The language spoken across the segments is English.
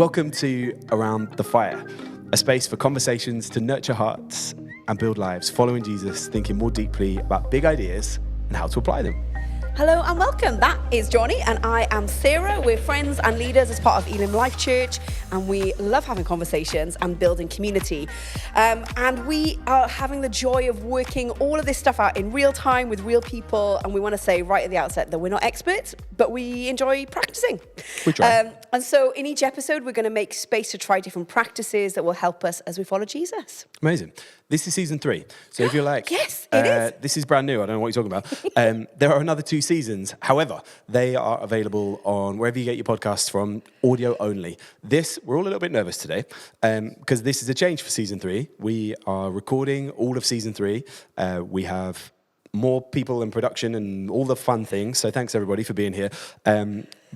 Welcome to Around the Fire, a space for conversations to nurture hearts and build lives, following Jesus, thinking more deeply about big ideas and how to apply them. Hello and welcome. That is Johnny and I am Sarah. We're friends and leaders as part of Elim Life Church, and we love having conversations and building community. And we are having the joy of working all of this stuff out in real time with real people. And we want to say right at the outset that we're not experts, but we enjoy practicing. We try. And so in each episode, we're going to make space to try different practices that will help us as we follow Jesus. Amazing. This is season 3. So if you're like, yes, it is. This is brand new, I don't know what you're talking about. There are another 2 seasons. However, they are available on wherever you get your podcasts from, audio only. We're all a little bit nervous today because this is a change for season 3. We are recording all of season 3. We have more people in production and all the fun things. So thanks everybody for being here.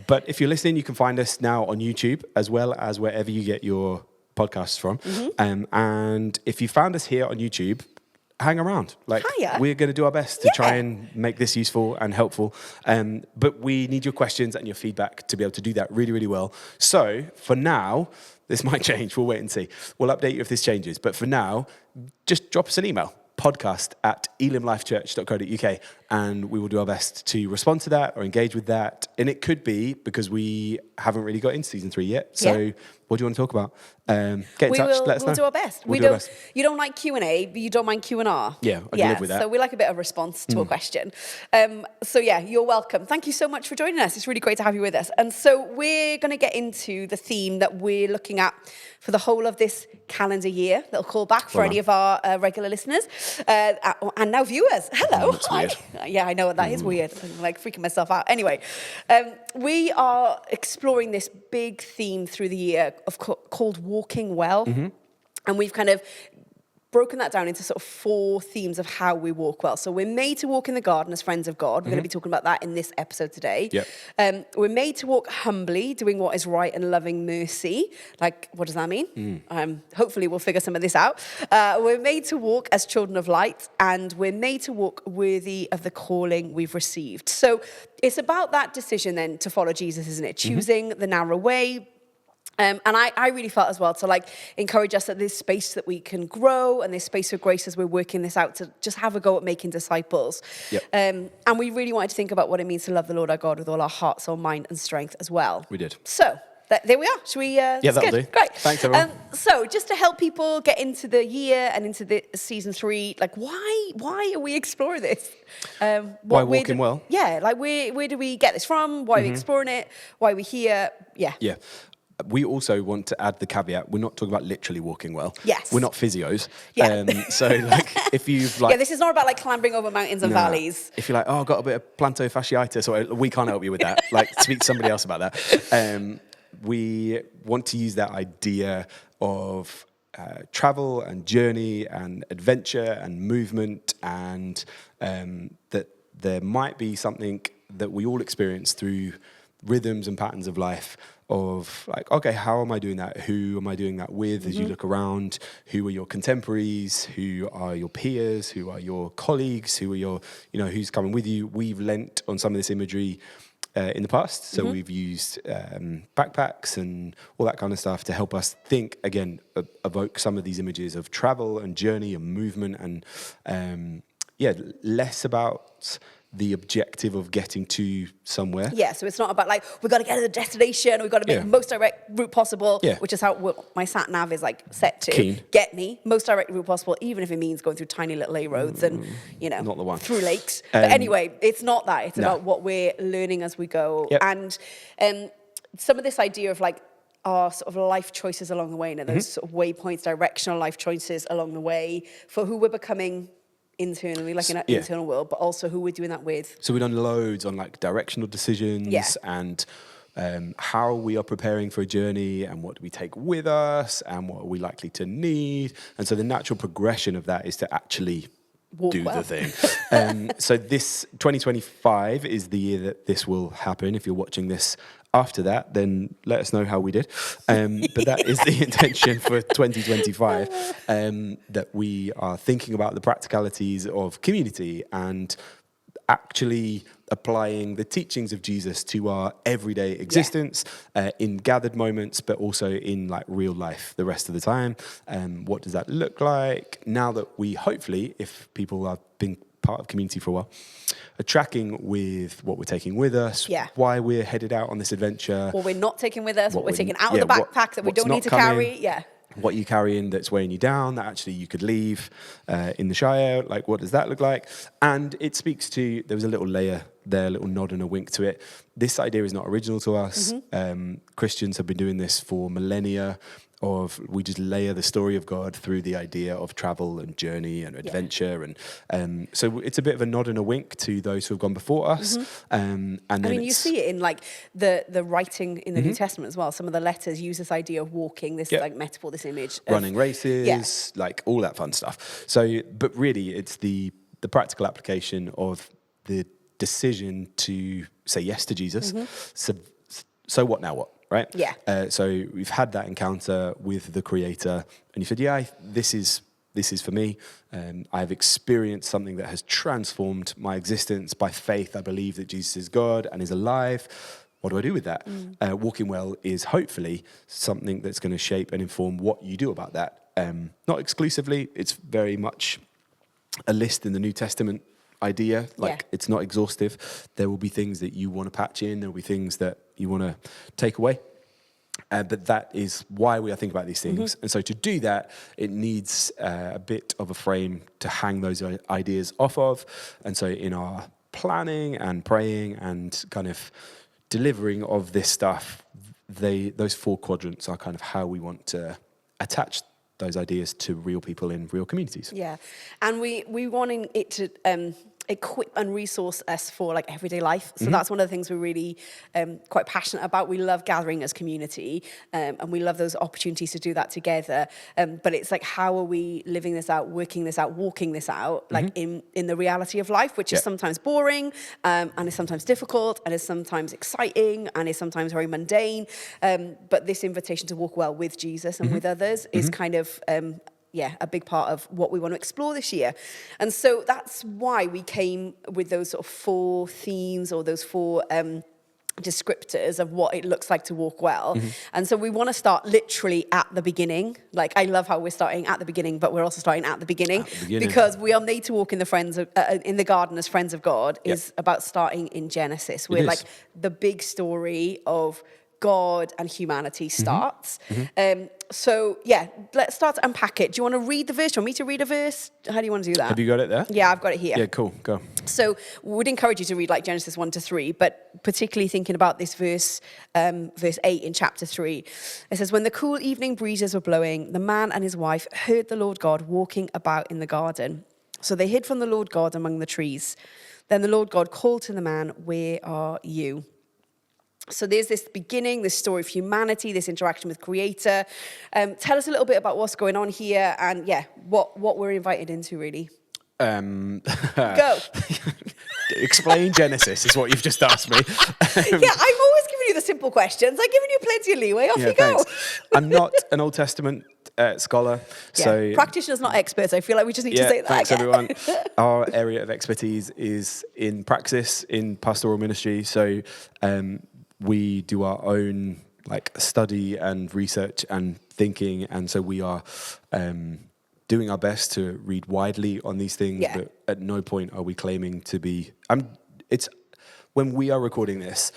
But if you're listening, you can find us now on YouTube as well as wherever you get your podcasts from. And if you found us here on YouTube, hang around. Hiya. We're going to do our best to try and make this useful and helpful. But we need your questions and your feedback to be able to do that really, really well. So for now, this might change. We'll wait and see. We'll update you if this changes. But for now, just drop us an email. podcast@elimlifechurch.co.uk, and we will do our best to respond to that or engage with that. And it could be because we haven't really got into season 3 yet. So what do you want to talk about? Get in touch, let us know. We'll do our best. You don't like Q&A, but you don't mind Q&R. Yeah, I can live with that. So we like a bit of response to a question. So you're welcome. Thank you so much for joining us. It's really great to have you with us. And so we're going to get into the theme that we're looking at for the whole of this calendar year. Little call back for any of our regular listeners and now viewers. Hello. That's weird. Yeah, I know that is weird. I'm like freaking myself out. Anyway, we are exploring this big theme through the year called walking well. And we've kind of broken that down into sort of 4 themes of how we walk well. So we're made to walk in the garden as friends of God. We're going to be talking about that in this episode today. We're made to walk humbly, doing what is right and loving mercy. Like, what does that mean? Hopefully we'll figure some of this out. We're made to walk as children of light, and we're made to walk worthy of the calling we've received. So it's about that decision then to follow Jesus, isn't it? Choosing the narrow way. And I really felt as well to encourage us that there's space that we can grow and there's space of grace as we're working this out to just have a go at making disciples. And we really wanted to think about what it means to love the Lord our God with all our heart, soul, mind and strength as well. We did. So there we are. Should we? That'll do. Great. Thanks, everyone. So just to help people get into the year and into the season 3, why are we exploring this? Why walking well? Yeah, where do we get this from? Why are we exploring it? Why are we here? Yeah. We also want to add the caveat, we're not talking about literally walking well. Yes. We're not physios. Yeah. So if you've this is not about clambering over mountains and valleys. If you're I've got a bit of plantar fasciitis, or we can't help you with that. Speak to somebody else about that. We want to use that idea of travel and journey and adventure and movement, and that there might be something that we all experience through rhythms and patterns of life of okay, how am I doing that? Who am I doing that with? As you look around, who are your contemporaries? Who are your peers? Who are your colleagues? Who are your, who's coming with you? We've lent on some of this imagery in the past. So we've used backpacks and all that kind of stuff to help us think, again, evoke some of these images of travel and journey and movement and, less about the objective of getting to somewhere. Yeah, so it's not about we've got to get to the destination, we've got to make the most direct route possible, which is how my sat nav is set to get me most direct route possible, even if it means going through tiny little A roads and, not the one. through lakes. But anyway, it's not that. It's about what we're learning as we go. And some of this idea of our sort of life choices along the way, those sort of waypoints, directional life choices along the way for who we're becoming internally, in our internal world, but also who we're doing that with. So we've done loads on directional decisions and how we are preparing for a journey and what do we take with us and what are we likely to need. And so the natural progression of that is to actually do the thing. So this 2025 is the year that this will happen. If you're watching this after that, then let us know how we did. But that is the intention for 2025, that we are thinking about the practicalities of community and actually applying the teachings of Jesus to our everyday existence, in gathered moments, but also in like real life the rest of the time. What does that look like now that we hopefully, if people have been part of community for a while, are tracking with what we're taking with us, why we're headed out on this adventure. What we're not taking with us, what we're taking out of the backpack that we don't need to carry. What you carry in that's weighing you down, that actually you could leave in the Shire. Like, what does that look like? And it speaks to, there was a little layer there, a little nod and a wink to it. This idea is not original to us. Christians have been doing this for millennia. We just layer the story of God through the idea of travel and journey and adventure. And so it's a bit of a nod and a wink to those who have gone before us. And then you see it in like the writing in the New Testament as well. Some of the letters use this idea of walking, this like metaphor, this image. Running races, like all that fun stuff. So, but really it's the practical application of the decision to say yes to Jesus. So what now what? Right? So we've had that encounter with the Creator, and you said, this is for me. I've experienced something that has transformed my existence. By faith, I believe that Jesus is God and is alive. What do I do with that? Walking well is hopefully something that's going to shape and inform what you do about that. Not exclusively. It's very much a list in the New Testament idea. It's not exhaustive. There will be things that you want to patch in. There will be things that you want to take away. But that is why we are thinking about these things. And so to do that, it needs a bit of a frame to hang those ideas off of. And so in our planning and praying and kind of delivering of this stuff, those 4 quadrants are kind of how we want to attach those ideas to real people in real communities. Yeah. And we wanting it to equip and resource us for like everyday life. So that's one of the things we're really quite passionate about. We love gathering as community, and we love those opportunities to do that together. But it's like, how are we living this out, working this out, walking this out, like in the reality of life, which is sometimes boring, and is sometimes difficult, and is sometimes exciting, and is sometimes very mundane. But this invitation to walk well with Jesus and with others is kind of a big part of what we want to explore this year. And so that's why we came with those sort of 4 themes, or those 4 descriptors of what it looks like to walk well. And so we want to start literally at the beginning. Like, I love how we're starting at the beginning, but we're also starting at the beginning, because we are made to walk in the garden as friends of God is about starting in Genesis, where like the big story of God and humanity starts. So let's start to unpack it. Do you want to read the verse? Do you want me to read a verse? How do you want to do that? Have you got it there? Yeah, I've got it here. Yeah, cool. Go. So we would encourage you to read like Genesis 1-3, but particularly thinking about this verse 8 in chapter 3. It says, when the cool evening breezes were blowing, the man and his wife heard the Lord God walking about in the garden. So they hid from the Lord God among the trees. Then the Lord God called to the man, where are you? So there's this beginning, this story of humanity, this interaction with Creator. Tell us a little bit about what's going on here, and what we're invited into, really. Go. Explain Genesis is what you've just asked me. I'm always giving you the simple questions. I've given you plenty of leeway. Off you go. I'm not an Old Testament scholar, so practitioners, not experts. I feel like we just need to say that. Thanks, everyone. Our area of expertise is in praxis, in pastoral ministry. So we do our own like study and research and thinking, and so we are doing our best to read widely on these things. But at no point are we claiming to be. It's when we are recording this,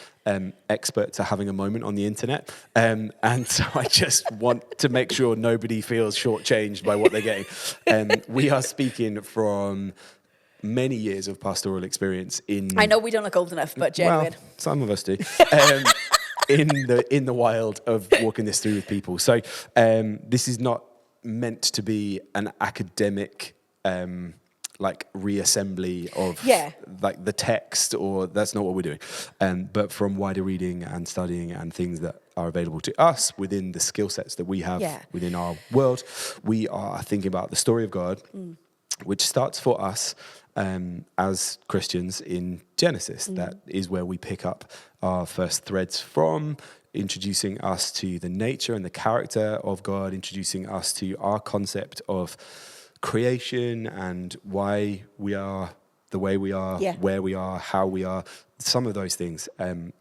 experts are having a moment on the internet, and so I just want to make sure nobody feels shortchanged by what they're getting. We are speaking from many years of pastoral experience in. I know we don't look old enough, but genuine. Well, some of us do. In the wild of walking this through with people. So this is not meant to be an academic like reassembly of like the text, or that's not what we're doing. But from wider reading and studying and things that are available to us within the skill sets that we have within our world, we are thinking about the story of God, which starts for us as Christians in Genesis. That is where we pick up our first threads from, introducing us to the nature and the character of God, introducing us to our concept of creation and why we are the way we are, where we are, how we are, some of those things.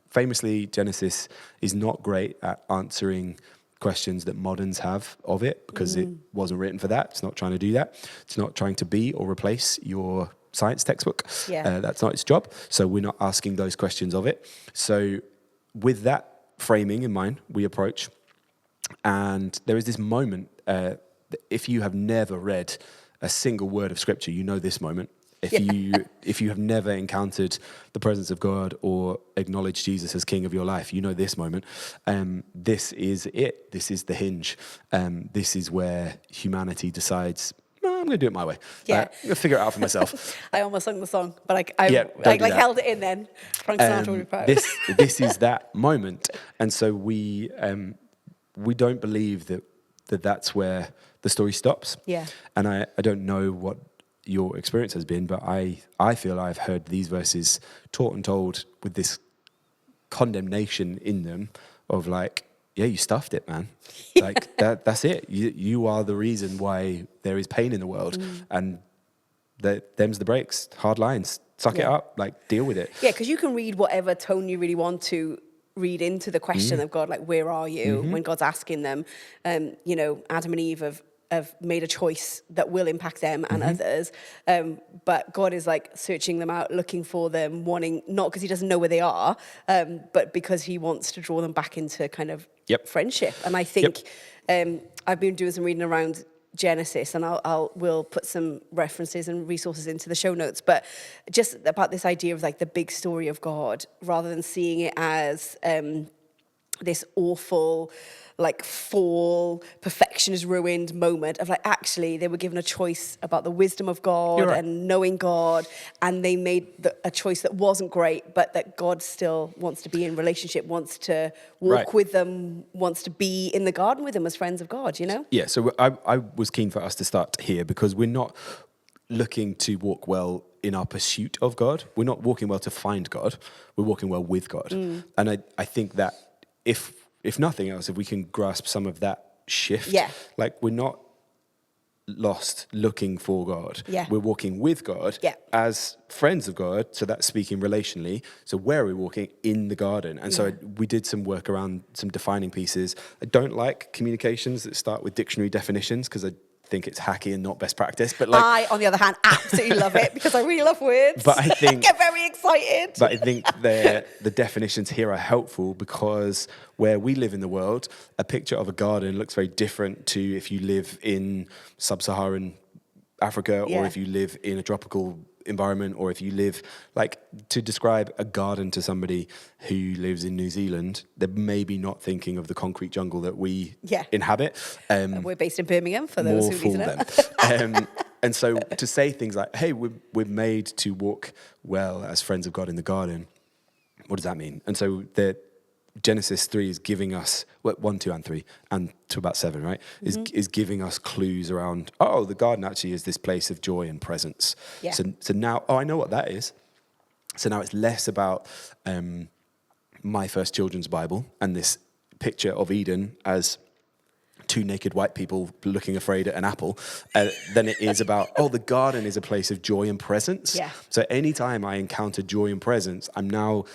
Famously, Genesis is not great at answering questions that moderns have of it, because it wasn't written for that. It's not trying to do that. It's not trying to be or replace your science textbook. That's not its job. So we're not asking those questions of it. So with that framing in mind, we approach, and there is this moment, if you have never read a single word of scripture, you know this moment. If you have never encountered the presence of God or acknowledged Jesus as King of your life, you know this moment. This is it. This is the hinge. This is where humanity decides, I'm going to do it my way. I'm going to figure it out for myself. I almost sung the song, but I held it in then. Frank Sinatra would be proud. This is that moment. And so we don't believe that that's where the story stops. And I don't know what your experience has been, but I feel I've heard these verses taught and told with this condemnation in them of like, yeah, you stuffed it, man. Like that's it. You are the reason why there is pain in the world, and them's the breaks. Hard lines. Suck it up. Like, deal with it. Yeah, because you can read whatever tone you really want to read into the question of God, like, where are you? When God's asking them, Adam and Eve have made a choice that will impact them and others. But God is like searching them out, looking for them, wanting, not because he doesn't know where they are, but because he wants to draw them back into kind of friendship. And I think I've been doing some reading around Genesis, and we'll put some references and resources into the show notes, but just about this idea of like the big story of God, rather than seeing it as this awful, like, fall, perfection is ruined moment of like, actually they were given a choice about the wisdom of God and knowing God, and they made a choice that wasn't great, but that God still wants to be in relationship, wants to walk with them, wants to be in the garden with them as friends of God, you know? Yeah, so I was keen for us to start here, because we're not looking to walk well in our pursuit of God. We're not walking well to find God. We're walking well with God. And I think that if nothing else, if we can grasp some of that shift, like, we're not lost looking for God. We're walking with God as friends of God. So that's speaking relationally. So where are we walking? In the garden. And so we did some work around some defining pieces. I don't like communications that start with dictionary definitions, because I think it's hacky and not best practice. But like, I, on the other hand, absolutely love it, because I really love words. But I think get very excited. But I think the definitions here are helpful, because where we live in the world, a picture of a garden looks very different to if you live in sub-Saharan Africa, or if you live in a tropical environment, or if you live, like, to describe a garden to somebody who lives in New Zealand, they're maybe not thinking of the concrete jungle that we inhabit. We're based in Birmingham, for those who need to know. And so to say things like, hey, we're made to walk well as friends of God in the garden, what does that mean? And so the Genesis 3 is giving us, 1, 2, and 3, and to about 7, right? Is giving us clues around, the garden actually is this place of joy and presence. So now, I know what that is. So now it's less about my first children's Bible and this picture of Eden as two naked white people looking afraid at an apple, than it is about, the garden is a place of joy and presence. So anytime I encounter joy and presence, I'm now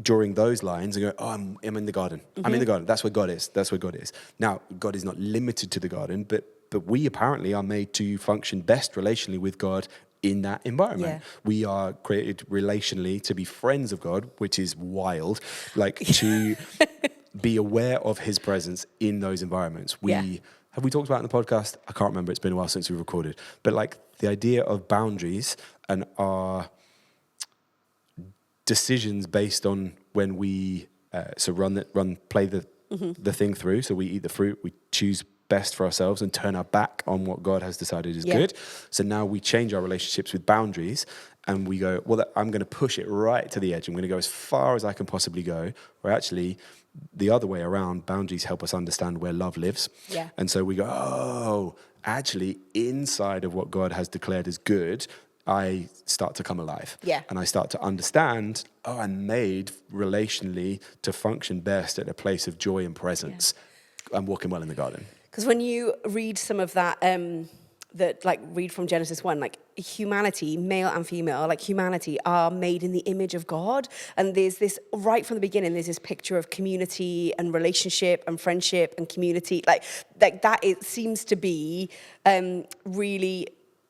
drawing those lines and go, I'm in the garden. I'm in the garden. That's where God is. That's where God is. Now, God is not limited to the garden, but we apparently are made to function best relationally with God in that environment. We are created relationally to be friends of God, which is wild, like to be aware of his presence in those environments. Have we talked about it in the podcast? I can't remember. It's been a while since we recorded. But like the idea of boundaries and our decisions based on when we play the thing through. So we eat the fruit, we choose best for ourselves and turn our back on what God has decided is good. So now we change our relationships with boundaries, and we go, I'm going to push it right to the edge. I'm going to go as far as I can possibly go. Where actually the other way around, boundaries help us understand where love lives. And so we go, actually inside of what God has declared as good, I start to come alive. And I start to understand, I'm made relationally to function best at a place of joy and presence. I'm walking well in the garden. Because when you read some of that, read from Genesis 1, like, humanity, male and female, like humanity, are made in the image of God. And there's this, right from the beginning, there's this picture of community and relationship and friendship and community. Like that, it seems to be really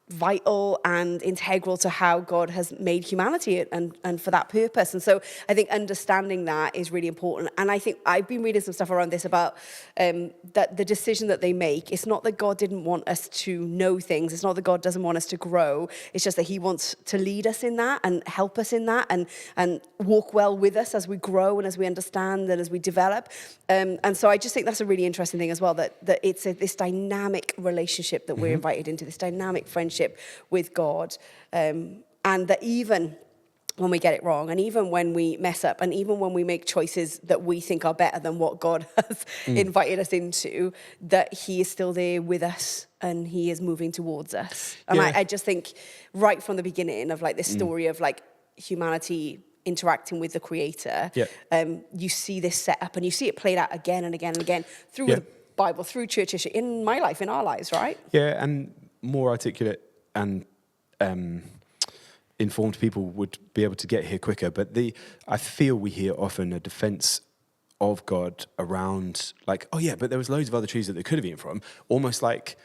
vital and integral to how God has made humanity and for that purpose. And so I think understanding that is really important. And I think I've been reading some stuff around this about that the decision that they make, it's not that God didn't want us to know things. It's not that God doesn't want us to grow. It's just that he wants to lead us in that and help us in that and walk well with us as we grow and as we understand and as we develop. And so I just think that's a really interesting thing as well, that it's this dynamic relationship that we're invited into, this dynamic friendship with God, and that even when we get it wrong, and even when we mess up, and even when we make choices that we think are better than what God has invited us into, that he is still there with us and he is moving towards us. And I just think right from the beginning of like this story of like humanity interacting with the Creator, you see this set up and you see it played out again and again and again through the Bible, through church history, in my life, in our lives, right? Yeah, and more articulate and informed people would be able to get here quicker. But I feel we hear often a defense of God around like, oh yeah, but there was loads of other trees that they could have eaten from. Almost like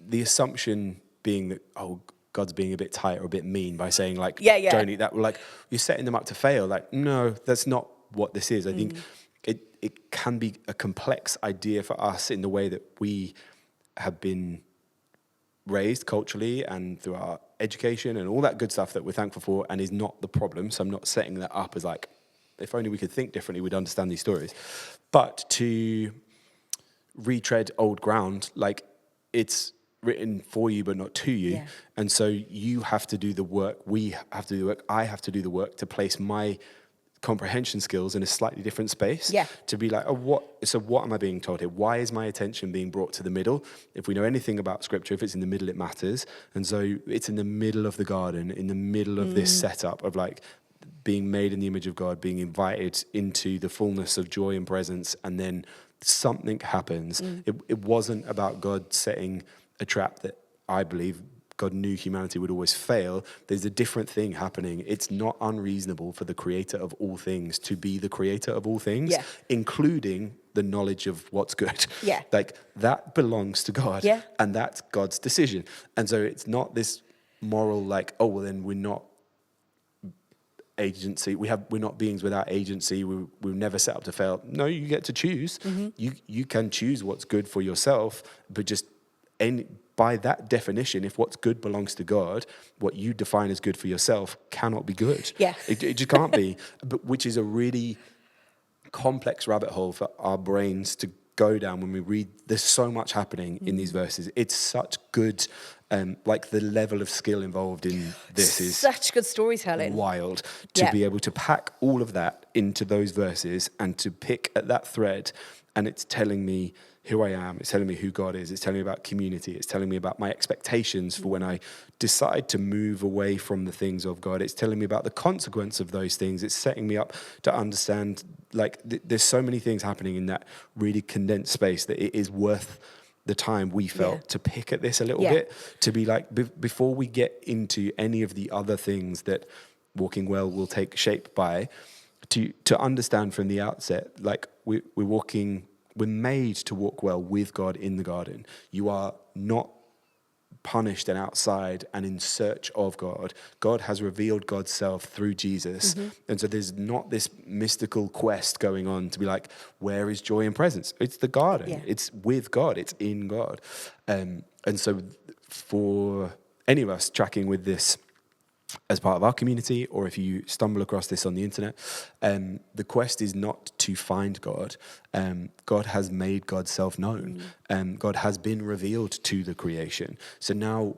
the assumption being that, oh, God's being a bit tight or a bit mean by saying like, don't eat that. Like you're setting them up to fail. Like, no, that's not what this is. I think it can be a complex idea for us in the way that we have been raised culturally and through our education and all that good stuff that we're thankful for, and is not the problem. So I'm not setting that up as like, if only we could think differently, we'd understand these stories. But to retread old ground, like it's written for you but not to you. And so you have to do the work, we have to do the work, I have to do the work to place my comprehension skills in a slightly different space, to be like, what am I being told here? Why is my attention being brought to the middle? If we know anything about scripture, if it's in the middle, it matters. And so it's in the middle of the garden, in the middle of this setup of like being made in the image of God, being invited into the fullness of joy and presence, and then something happens. It wasn't about God setting a trap that I believe God knew humanity would always fail. There's a different thing happening. It's not unreasonable for the creator of all things to be the creator of all things, including the knowledge of what's good. Like that belongs to God, and that's God's decision. And so it's not this moral like, oh, well then we're not agency. We're not beings without agency. We're never set up to fail. No, you get to choose. You can choose what's good for yourself, but just by that definition, if what's good belongs to God, what you define as good for yourself cannot be good. It just can't be, but which is a really complex rabbit hole for our brains to go down when we read. There's so much happening in these verses. It's such good, like the level of skill involved in this is such good storytelling. Wild to be able to pack all of that into those verses and to pick at that thread, and it's telling me who I am, it's telling me who God is, it's telling me about community, it's telling me about my expectations for when I decide to move away from the things of God, it's telling me about the consequence of those things, it's setting me up to understand, like, there's so many things happening in that really condensed space that it is worth the time we felt to pick at this a little bit, to be like, before we get into any of the other things that Walking Well will take shape by, to understand from the outset, like, we're made to walk well with God in the garden. You are not punished and outside and in search of God. God has revealed God's self through Jesus. And so there's not this mystical quest going on to be like, where is joy and presence? It's the garden. It's with God. It's in God. And so for any of us tracking with this as part of our community, or if you stumble across this on the internet, the quest is not to find God. God has made God's self known. God has been revealed to the creation. So now,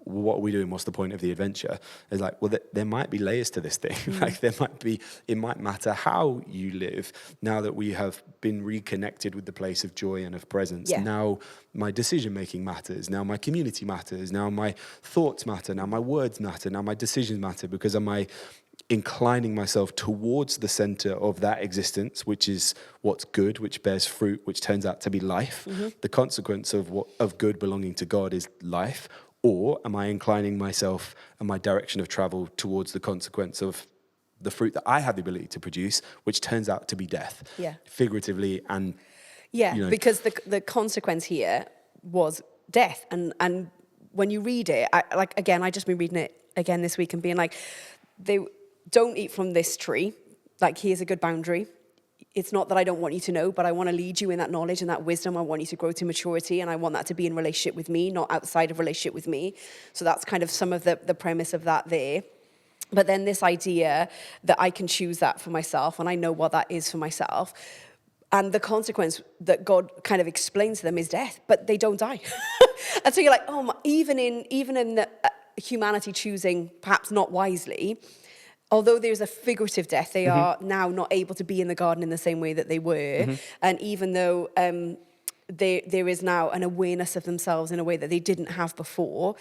what are we doing? What's the point of the adventure? It's like, well, there might be layers to this thing. Like it might matter how you live now that we have been reconnected with the place of joy and of presence. Now my decision making matters. Now my community matters. Now my thoughts matter. Now my words matter. Now my decisions matter, because am I inclining myself towards the center of that existence, which is what's good, which bears fruit, which turns out to be life. The consequence of good belonging to God is life. Or am I inclining myself and my direction of travel towards the consequence of the fruit that I have the ability to produce, which turns out to be death, figuratively and, because the consequence here was death. And when you read it, I just been reading it again this week and being like, they don't eat from this tree. Like, here's a good boundary. It's not that I don't want you to know, but I want to lead you in that knowledge and that wisdom. I want you to grow to maturity, and I want that to be in relationship with me, not outside of relationship with me. So that's kind of some of the premise of that there. But then this idea that I can choose that for myself, and I know what that is for myself. And the consequence that God kind of explains to them is death, but they don't die. And so you're like, even in the, humanity choosing perhaps not wisely, although there's a figurative death, they are now not able to be in the garden in the same way that they were. And even though there is now an awareness of themselves in a way that they didn't have before,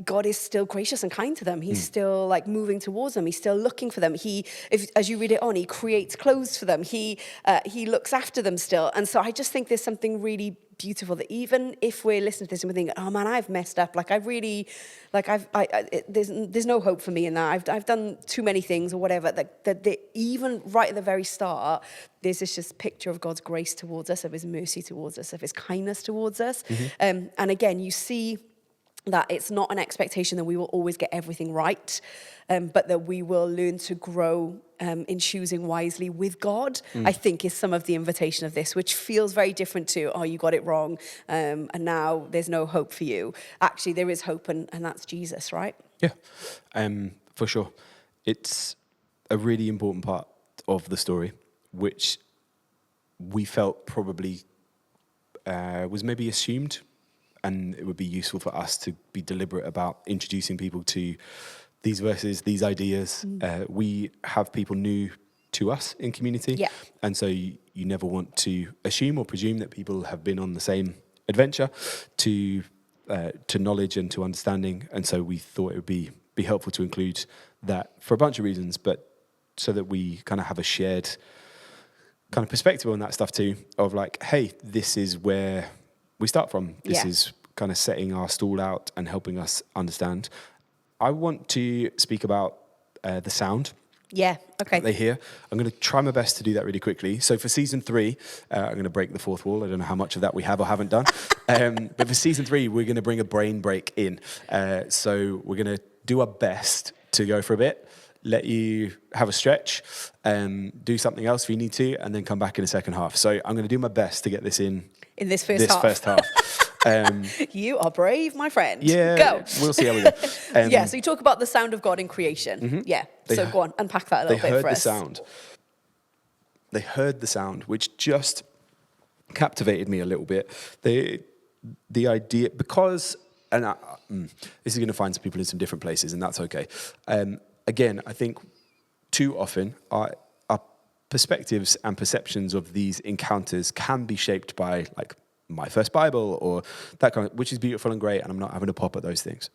God is still gracious and kind to them. He's still like moving towards them. He's still looking for them. As you read it on, he creates clothes for them. He looks after them still. And so I just think there's something really beautiful that even if we're listening to this and we're thinking, oh man, I've messed up. Like there's no hope for me in that. I've done too many things or whatever. That even right at the very start, there's this just picture of God's grace towards us, of his mercy towards us, of his kindness towards us. And again, you see that it's not an expectation that we will always get everything right, but that we will learn to grow in choosing wisely with God, I think is some of the invitation of this, which feels very different to, oh, you got it wrong, and now there's no hope for you. Actually, there is hope, and that's Jesus, right? Yeah, for sure. It's a really important part of the story, which we felt probably was maybe assumed, and it would be useful for us to be deliberate about introducing people to these verses, these ideas. We have people new to us in community. And so you never want to assume or presume that people have been on the same adventure to knowledge and to understanding. And so we thought it would be helpful to include that for a bunch of reasons, but so that we kind of have a shared kind of perspective on that stuff too, of like, hey, this is where we start from. This is kind of setting our stall out and helping us understand. I want to speak about the sound. Yeah, okay. That they hear. I'm going to try my best to do that really quickly. So for season 3, I'm going to break the fourth wall. I don't know how much of that we have or haven't done. But for season 3, we're going to bring a brain break in. So we're going to do our best to go for a bit, let you have a stretch, do something else if you need to, and then come back in the second half. So I'm going to do my best to get this in this first half. You are brave, my friend. Yeah, go. We'll see how we go. So you talk about the sound of God in creation. Yeah, so go on, unpack that a little bit for us. They heard the sound, which just captivated me a little bit. The idea, because, and this is going to find some people in some different places, and that's okay. Again, I think too often our perspectives and perceptions of these encounters can be shaped by like my first Bible or that kind of, which is beautiful and great, and I'm not having a pop at those things.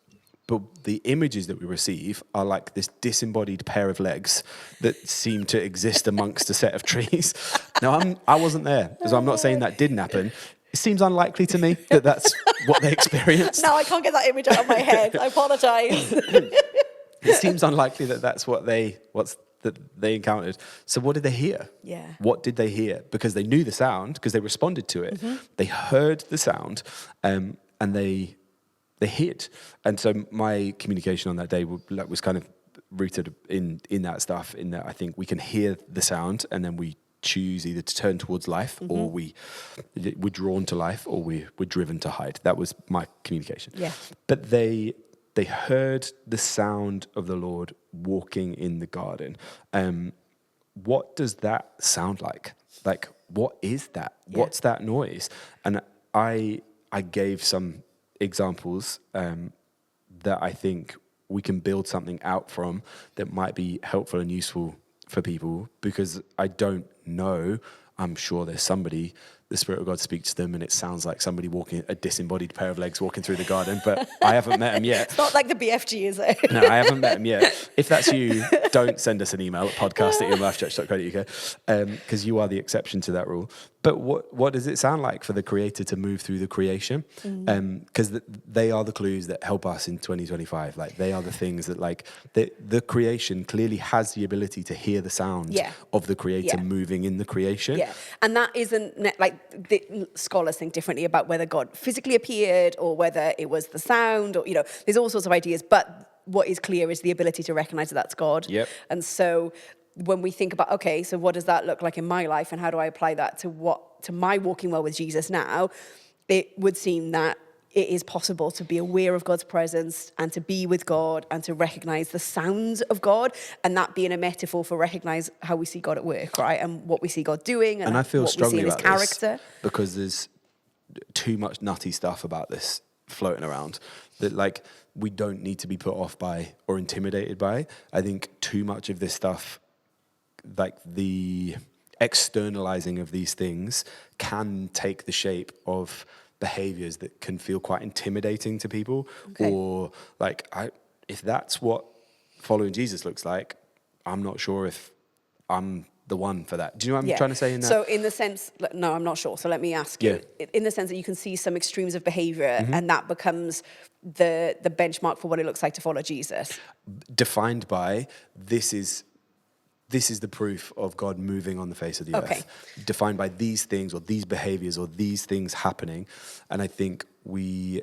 But the images that we receive are like this disembodied pair of legs that seem to exist amongst a set of trees. Now, I wasn't there, so I'm not saying that didn't happen. It seems unlikely to me that that's what they experienced. No, I can't get that image out of my head. I apologise. It seems unlikely that that's what they encountered. So what did they hear? Yeah. What did they hear? Because they knew the sound, because they responded to it. They heard the sound, and they hid. And so my communication on that day was kind of rooted in that stuff, in that I think we can hear the sound and then we choose either to turn towards life or we're drawn to life or we're driven to hide. That was my communication. Yeah. But they heard the sound of the Lord walking in the garden. What does that sound like? Like, what is that? Yeah. What's that noise? And I gave some examples that I think we can build something out from that might be helpful and useful for people, because I don't know, I'm sure there's somebody the Spirit of God speaks to them and it sounds like somebody walking, a disembodied pair of legs walking through the garden, but I haven't met them yet. It's not like the BFG, is it? No, I haven't met them yet. If that's you, don't send us an email at podcast@younglifechurch.co.uk, because you are the exception to that rule. But what does it sound like for the Creator to move through the creation? Because they are the clues that help us in 2025. Like, they are the things that, like, the creation clearly has the ability to hear the sound of the Creator moving in the creation. Yeah, and that isn't, like, the scholars think differently about whether God physically appeared or whether it was the sound, or, there's all sorts of ideas. But what is clear is the ability to recognize that that's God. Yep. And so when we think about, okay, so what does that look like in my life, and how do I apply that to my walking well with Jesus now? It would seem that it is possible to be aware of God's presence and to be with God and to recognize the sounds of God, and that being a metaphor for recognize how we see God at work, right? And what we see God doing, and I feel what strongly we see in his about character. this because there's too much nutty stuff about this floating around that, like, we don't need to be put off by or intimidated by. I think too much of this stuff, like the externalizing of these things, can take the shape of behaviors that can feel quite intimidating to people. Okay. Or like, if that's what following Jesus looks like, I'm not sure if I'm the one for that. Do you know what I'm trying to say in that? So in the sense, no, I'm not sure. So let me ask you, in the sense that you can see some extremes of behavior and that becomes the benchmark for what it looks like to follow Jesus. Defined by, this is the proof of God moving on the face of the earth. Defined by these things or these behaviors or these things happening. And I think we,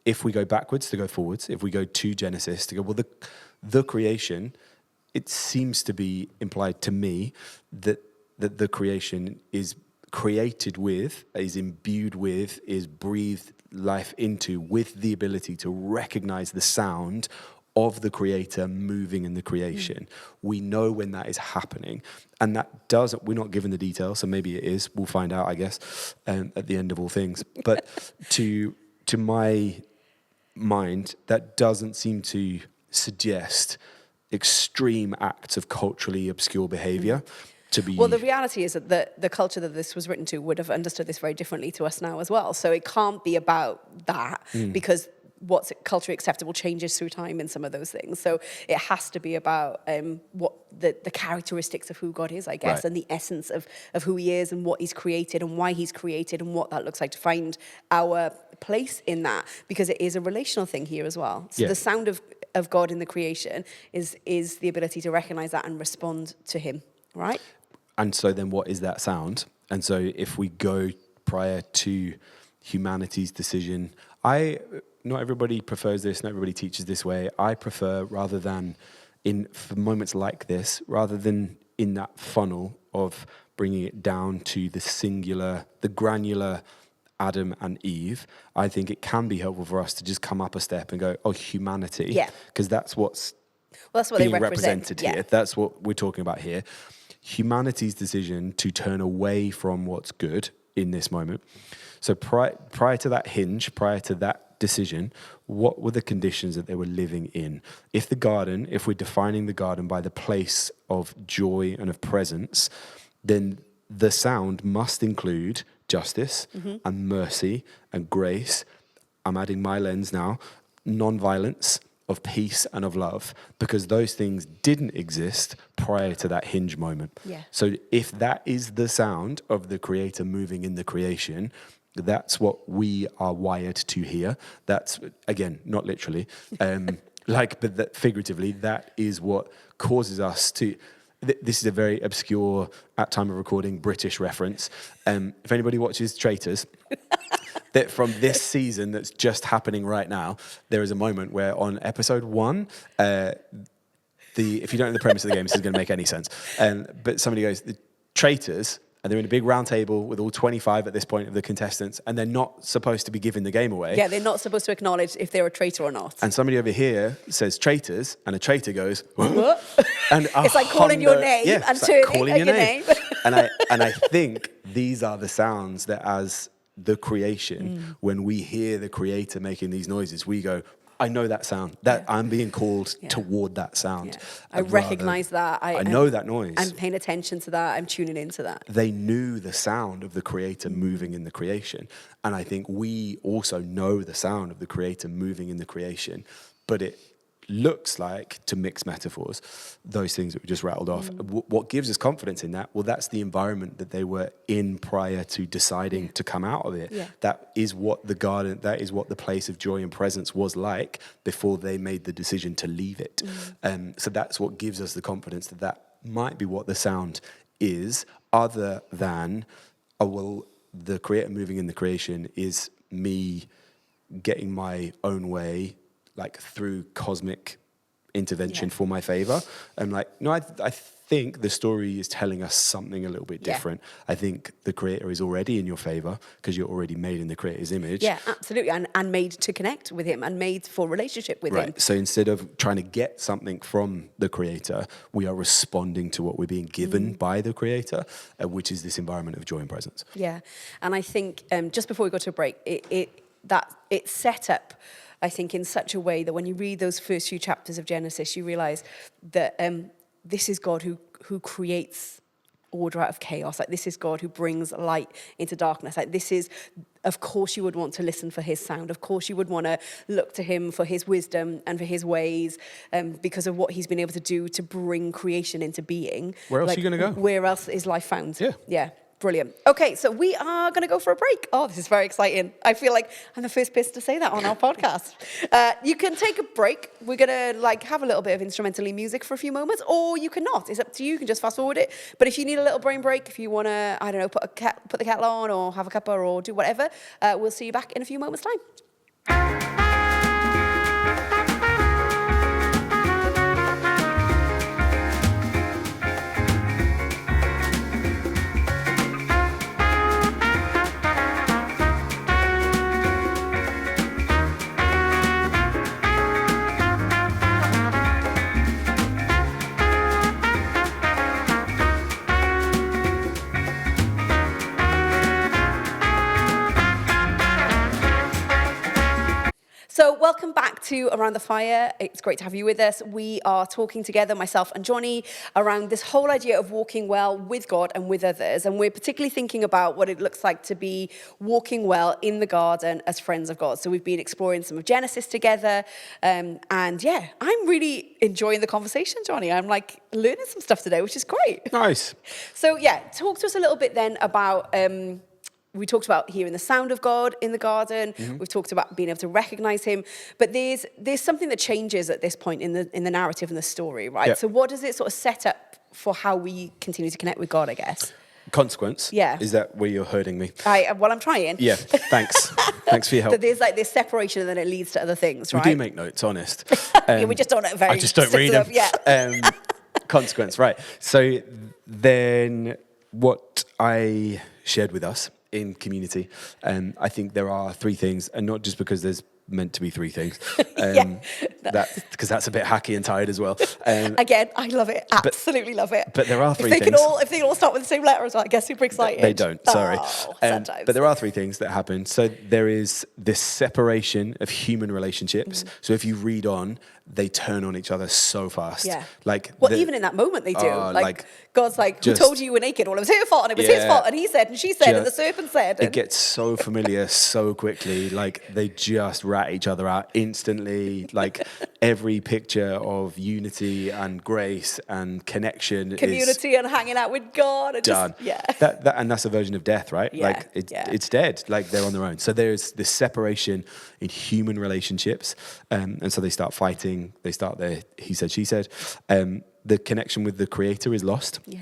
if we go backwards to go forwards, if we go to Genesis to go, well, the creation, it seems to be implied to me that the creation is created with, is imbued with, is breathed life into, with the ability to recognize the sound of the Creator moving in the creation. We know when that is happening, and that doesn't, we're not given the details, so maybe it is, we'll find out, I guess, at the end of all things. But to my mind, that doesn't seem to suggest extreme acts of culturally obscure behavior. Well, the reality is that the culture that this was written to would have understood this very differently to us now as well. So it can't be about that, because what's culturally acceptable changes through time in some of those things. So it has to be about what the characteristics of who God is, I guess, and the essence of who he is and what he's created and why he's created and what that looks like, to find our place in that, because it is a relational thing here as well. So the sound of God in the creation is the ability to recognize that and respond to him, right? And so then what is that sound? And so if we go prior to humanity's decision, not everybody prefers this, not everybody teaches this way. I prefer, rather than for moments like this, rather than in that funnel of bringing it down to the singular, the granular Adam and Eve, I think it can be helpful for us to just come up a step and go, oh, humanity. Yeah. Because that's what's what being they represented here. That's what we're talking about here. Humanity's decision to turn away from what's good in this moment. So prior to that hinge, prior to that decision, what were the conditions that they were living in? If we're defining the garden by the place of joy and of presence, then the sound must include justice and mercy and grace. I'm adding my lens now, non-violence, of peace and of love, because those things didn't exist prior to that hinge moment. Yeah. So if that is the sound of the Creator moving in the creation, that's what we are wired to hear. That's, again, not literally, but that figuratively, that is what causes us to. This is a very obscure, at time of recording, British reference. If anybody watches Traitors, that from this season that's just happening right now, there is a moment where on episode 1, if you don't know the premise of the game, this isn't going to make any sense. But somebody goes, the traitors, and they're in a big round table with all 25 at this point of the contestants, and they're not supposed to be giving the game away. Yeah, they're not supposed to acknowledge if they're a traitor or not. And somebody over here says traitors, and a traitor goes, what? And it's like calling your name and turning your name. and I think these are the sounds that, as the creation, when we hear the Creator making these noises, we go, I know that sound. That I'm being called toward that sound. Yeah. I recognize that. I know that noise. I'm paying attention to that. I'm tuning into that. They knew the sound of the Creator moving in the creation. And I think we also know the sound of the Creator moving in the creation. But it looks like, to mix metaphors, those things that we just rattled off. What gives us confidence in that? Well, that's the environment that they were in prior to deciding to come out of it. Yeah. That is what the garden, that is what the place of joy and presence was like before they made the decision to leave it. So that's what gives us the confidence that that might be what the sound is, other than, oh, well, the Creator moving in the creation is me getting my own way, like through cosmic intervention for my favor. I'm like, no, I think the story is telling us something a little bit different. I think the Creator is already in your favor because you're already made in the Creator's image. Yeah, absolutely. And made to connect with him and made for relationship with him. So instead of trying to get something from the Creator, we are responding to what we're being given by the Creator, which is this environment of joy and presence. Yeah. And I think just before we go to a break, it's set up, I think, in such a way that when you read those first few chapters of Genesis, you realize that this is God who creates order out of chaos. Like, this is God who brings light into darkness. Like, this is, of course you would want to listen for his sound. Of course you would want to look to him for his wisdom and for his ways, because of what he's been able to do to bring creation into being. Where else are you going to go? Where else is life found? Yeah. Brilliant. Okay, so we are going to go for a break. Oh, this is very exciting. I feel like I'm the first person to say that on our podcast. You can take a break. We're going to have a little bit of instrumentally music for a few moments, or you can not. It's up to you. You can just fast forward it. But if you need a little brain break, if you want to, I don't know, put the kettle on or have a cuppa or do whatever, we'll see you back in a few moments' time. So welcome back to Around the Fire. It's great to have you with us. We are talking together, myself and Johnny, around this whole idea of walking well with God and with others. And we're particularly thinking about what it looks like to be walking well in the garden as friends of God. So we've been exploring some of Genesis together. And yeah, I'm really enjoying the conversation, Johnny. I'm learning some stuff today, which is great. Nice. So yeah, talk to us a little bit then about... we talked about hearing the sound of God in the garden. We've talked about being able to recognize him. But there's something that changes at this point in the narrative and the story, right? Yeah. So what does it sort of set up for how we continue to connect with God, I guess? Consequence. Yeah. Is that where you're hurting me? Well, I'm trying. Yeah, thanks. Thanks for your help. That there's this separation and then it leads to other things, right? We do make notes, honest. Yeah, we just don't I just don't read them. Yeah. Consequence, right. So then what I shared with us in community, I think there are three things, and not just because there's meant to be three things, because that's a bit hacky and tired as well. Again, I love it. Absolutely love it. But there are three things. If they can all start with the same letter as well, I guess super excited. They don't, sorry. Sometimes. But there are three things that happen. So there is this separation of human relationships. So if you read on, they turn on each other so fast. Yeah. Even in that moment they do. God's who told you were naked? Well, it was her fault, and it was his fault, and he said, and she said, and the serpent said. It gets so familiar so quickly. They just rat each other out instantly. Every picture of unity and grace and connection community and hanging out with God. And done. And that's a version of death, right? Yeah. It's dead. They're on their own. So there's this separation in human relationships. And so they start fighting. They start their he said, she said. The connection with the Creator is lost. Yeah.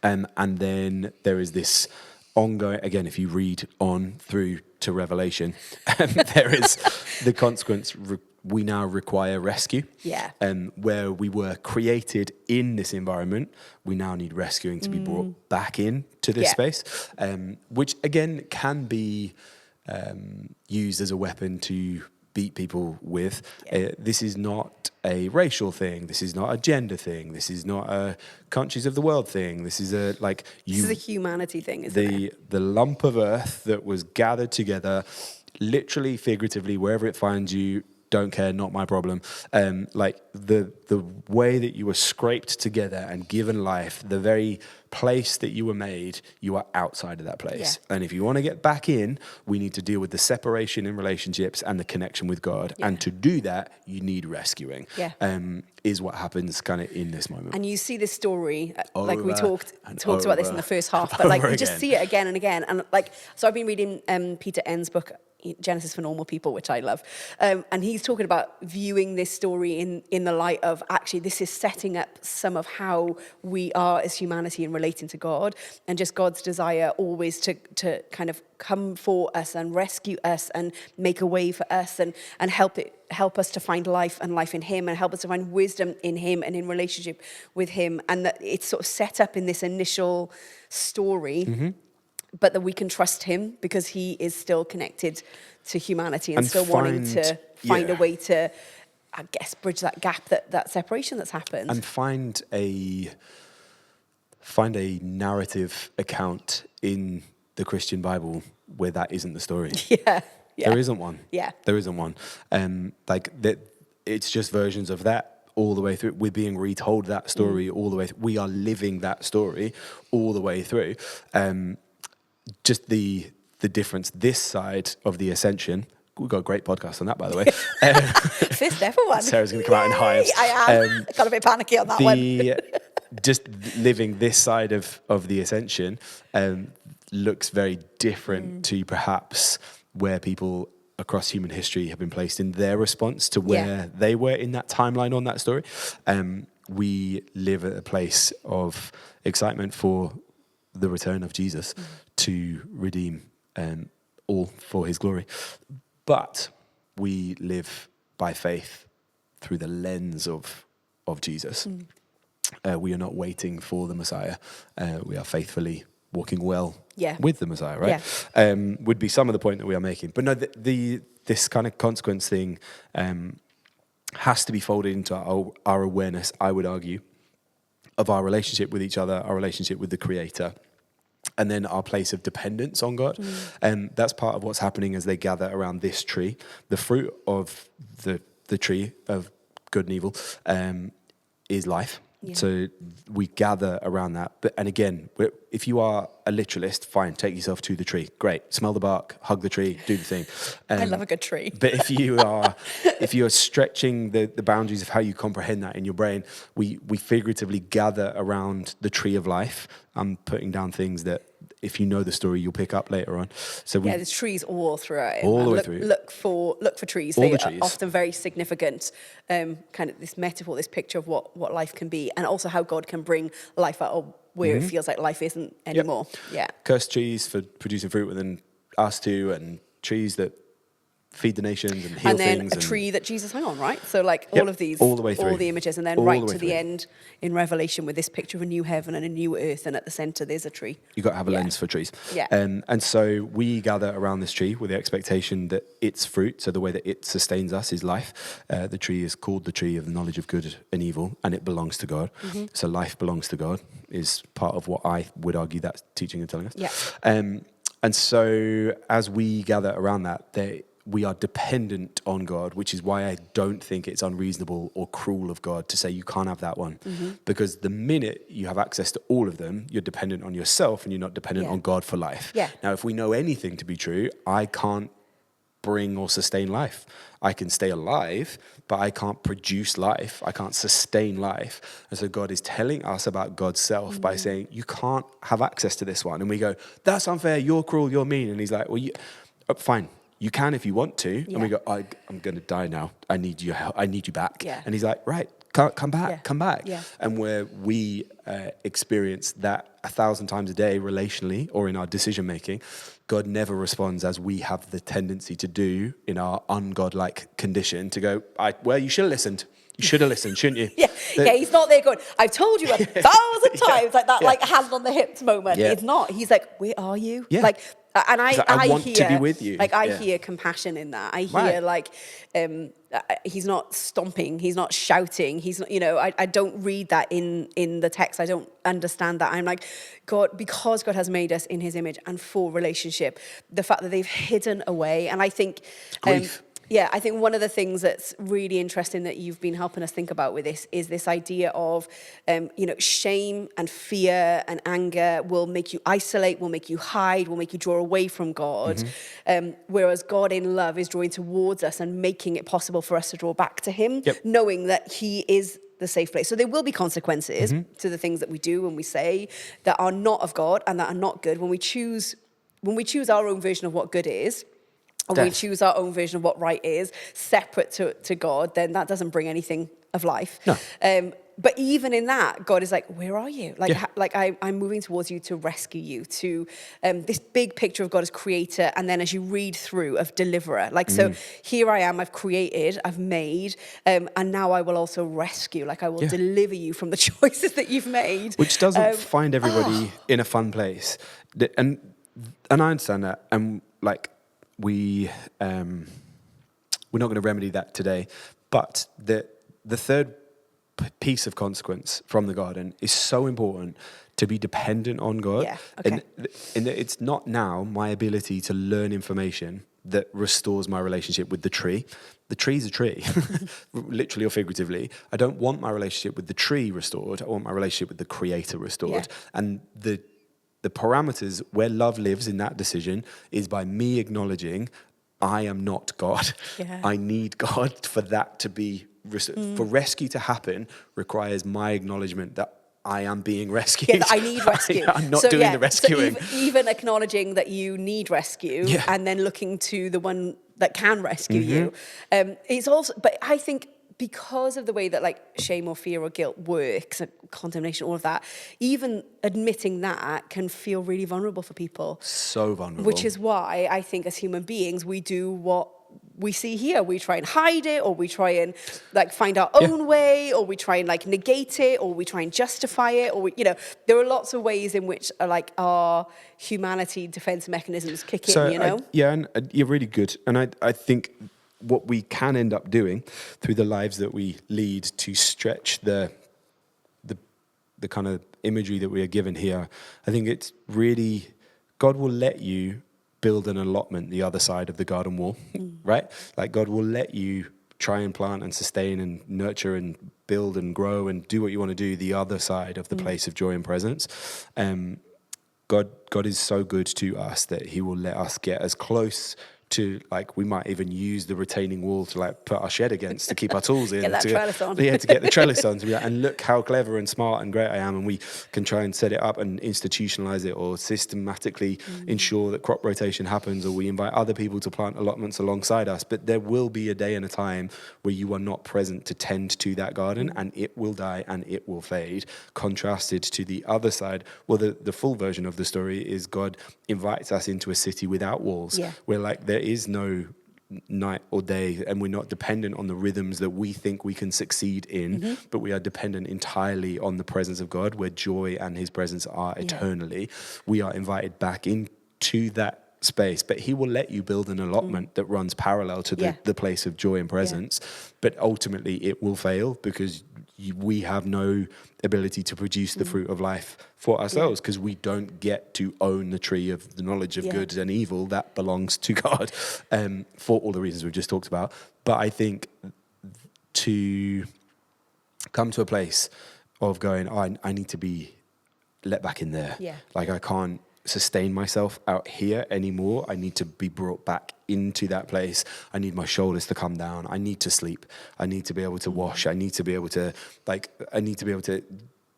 And then there is this ongoing, again, if you read on through to Revelation, there is the consequence. We now require rescue. Yeah. Where we were created in this environment, we now need rescuing to be brought back in to this space, which again can be used as a weapon to beat people with. This is not a racial thing. This is not a gender thing. This is not a countries of the world thing. This is this is a humanity thing, isn't it? The lump of earth that was gathered together, literally, figuratively, wherever it finds you, don't care, not my problem. Like the way that you were scraped together and given life, the very place that you were made, you are outside of that place. Yeah. And if you want to get back in, we need to deal with the separation in relationships and the connection with God. Yeah. And to do that, you need rescuing. Yeah. Is what happens kind of in this moment. And you see this story, like we Over talked and about this in the first half, but like over you just again. see it again and again. And like, so I've been reading Peter Enns' book, Genesis for Normal People, which I love. And he's talking about viewing this story in the light of actually this is setting up some of how we are as humanity in relating to God, and just God's desire always to kind of come for us and rescue us and make a way for us and help us to find life and life in him, and help us to find wisdom in him and in relationship with him. And that it's sort of set up in this initial story, but that we can trust him because he is still connected to humanity and still wanting to find a way to, I guess, bridge that gap, that separation that's happened. And find a narrative account in the Christian Bible where that isn't the story. Yeah. There isn't one. Yeah. There isn't one. Like that, it's just versions of that all the way through. We're being retold that story all the way through. We are living that story all the way through. Just the difference this side of the ascension. We've got a great podcast on that, by the way. Fifth ever one. Sarah's going to come out in hives. I am. Got a bit panicky on that one. Just living this side of the ascension looks very different to perhaps where people across human history have been placed in their response to where they were in that timeline on that story. We live at a place of excitement for the return of Jesus to redeem all for his glory. But we live by faith through the lens of Jesus. We are not waiting for the Messiah. We are faithfully walking well with the Messiah, right? Yeah. Would be some of the point that we are making. But no, this kind of consequence thing has to be folded into our awareness, I would argue, of our relationship with each other, our relationship with the Creator, and then our place of dependence on God. And that's part of what's happening as they gather around this tree. The fruit of the tree of good and evil is life. Yeah. So we gather around that. But, and again, if you are a literalist, fine, take yourself to the tree. Great. Smell the bark, hug the tree, do the thing. I love a good tree. But if you are stretching the boundaries of how you comprehend that in your brain, we figuratively gather around the tree of life. I'm putting down things that, if you know the story, you'll pick up later on. So there's trees all throughout it. All the way through. Look for trees. All they the trees. Are often very significant, kind of this metaphor, this picture of what life can be, and also how God can bring life out of where it feels like life isn't anymore. Yep. Yeah. Cursed trees for producing fruit within us too, and trees that feed the nations and heal things. And then a tree that Jesus hung on, right? So like all of these, all the way through. All the images, and then right to the end in Revelation with this picture of a new heaven and a new earth, and at the center there's a tree. You've got to have a lens for trees. Yeah. And so we gather around this tree with the expectation that its fruit, so the way that it sustains us, is life. The tree is called the tree of the knowledge of good and evil, and it belongs to God. So life belongs to God is part of what I would argue that's teaching and telling us. Yeah. And so as we gather around that, we are dependent on God, which is why I don't think it's unreasonable or cruel of God to say you can't have that one. Because the minute you have access to all of them, you're dependent on yourself and you're not dependent on God for life. Yeah. Now, if we know anything to be true, I can't bring or sustain life. I can stay alive, but I can't produce life. I can't sustain life. And so God is telling us about God's self by saying, you can't have access to this one. And we go, that's unfair, you're cruel, you're mean. And he's like, well, fine. You can if you want to. Yeah. And we go, I'm going to die now. I need your help. I need you back. Yeah. And he's like, right, come back. Yeah. And where we experience that 1,000 times a day relationally or in our decision making, God never responds as we have the tendency to do in our ungodlike condition to go, well, you should have listened. You should have listened, shouldn't you? Yeah, he's not there going, I've told you 1,000 times, like that, like hand on the hips moment. Yeah. It's not. He's like, where are you? Yeah. Like, and I want hear, to be with you. Like, I hear compassion in that. I hear, like, he's not stomping. He's not shouting. He's not, I don't read that in the text. I don't understand that. I'm like, God, because God has made us in his image and for relationship, the fact that they've hidden away. And I think... grief. Yeah, I think one of the things that's really interesting that you've been helping us think about with this is this idea of, shame and fear and anger will make you isolate, will make you hide, will make you draw away from God. Whereas God in love is drawing towards us and making it possible for us to draw back to him, knowing that he is the safe place. So there will be consequences to the things that we do and we say that are not of God and that are not good when we choose our own version of what good is. And we choose our own version of what right is, separate to God, then that doesn't bring anything of life. No. But even in that, God is like, where are you? I'm moving towards you to rescue you, to this big picture of God as creator. And then as you read through, of deliverer. So here I am, I've created, I've made, and now I will also rescue. I will deliver you from the choices that you've made. Which doesn't find everybody in a fun place. And I understand that. And we're not going to remedy that today, but the third piece of consequence from the garden is so important to be dependent on God. Yeah, okay. And it's not now my ability to learn information that restores my relationship with the tree. The tree's a tree, literally or figuratively. I don't want my relationship with the tree restored. I want my relationship with the Creator restored. Yeah. And the parameters where love lives in that decision is by me acknowledging I am not God. Yeah. I need God for that to be, for rescue to happen requires my acknowledgement that I am being rescued. Yeah, that I need rescue. I'm not doing the rescuing. So even acknowledging that you need rescue and then looking to the one that can rescue you. It's also, but I think because of the way that shame or fear or guilt works, condemnation, all of that, even admitting that can feel really vulnerable for people. So vulnerable. Which is why I think as human beings, we do what we see here. We try and hide it, or we try and find our own way, or we try and negate it, or we try and justify it, or there are lots of ways in which our humanity defense mechanisms kick in, and you're really good. And I think what we can end up doing through the lives that we lead to stretch the kind of imagery that we are given here, I think it's really, God will let you build an allotment the other side of the garden wall, right? God will let you try and plant and sustain and nurture and build and grow and do what you want to do the other side of the place of joy and presence. God is so good to us that he will let us get as close to, we might even use the retaining wall to put our shed against to keep our tools in. Get that trellis on. Yeah, to get the trellis on. And look how clever and smart and great I am. And we can try and set it up and institutionalize it, or systematically ensure that crop rotation happens, or we invite other people to plant allotments alongside us. But there will be a day and a time where you are not present to tend to that garden, and it will die and it will fade. Contrasted to the other side, well, the full version of the story is God invites us into a city without walls, where there is no night or day, and we're not dependent on the rhythms that we think we can succeed in, but we are dependent entirely on the presence of God, where joy and his presence are eternally. We are invited back into that space, but he will let you build an allotment that runs parallel to the place of joy and presence, but ultimately it will fail because we have no ability to produce the fruit of life for ourselves, because we don't get to own the tree of the knowledge of good and evil that belongs to God, for all the reasons we've just talked about. But I think to come to a place of going, I need to be let back in there. I can't sustain myself out here anymore. I need to be brought back into that place. I need my shoulders to come down. I need to sleep. I need to be able to wash. I need to be able to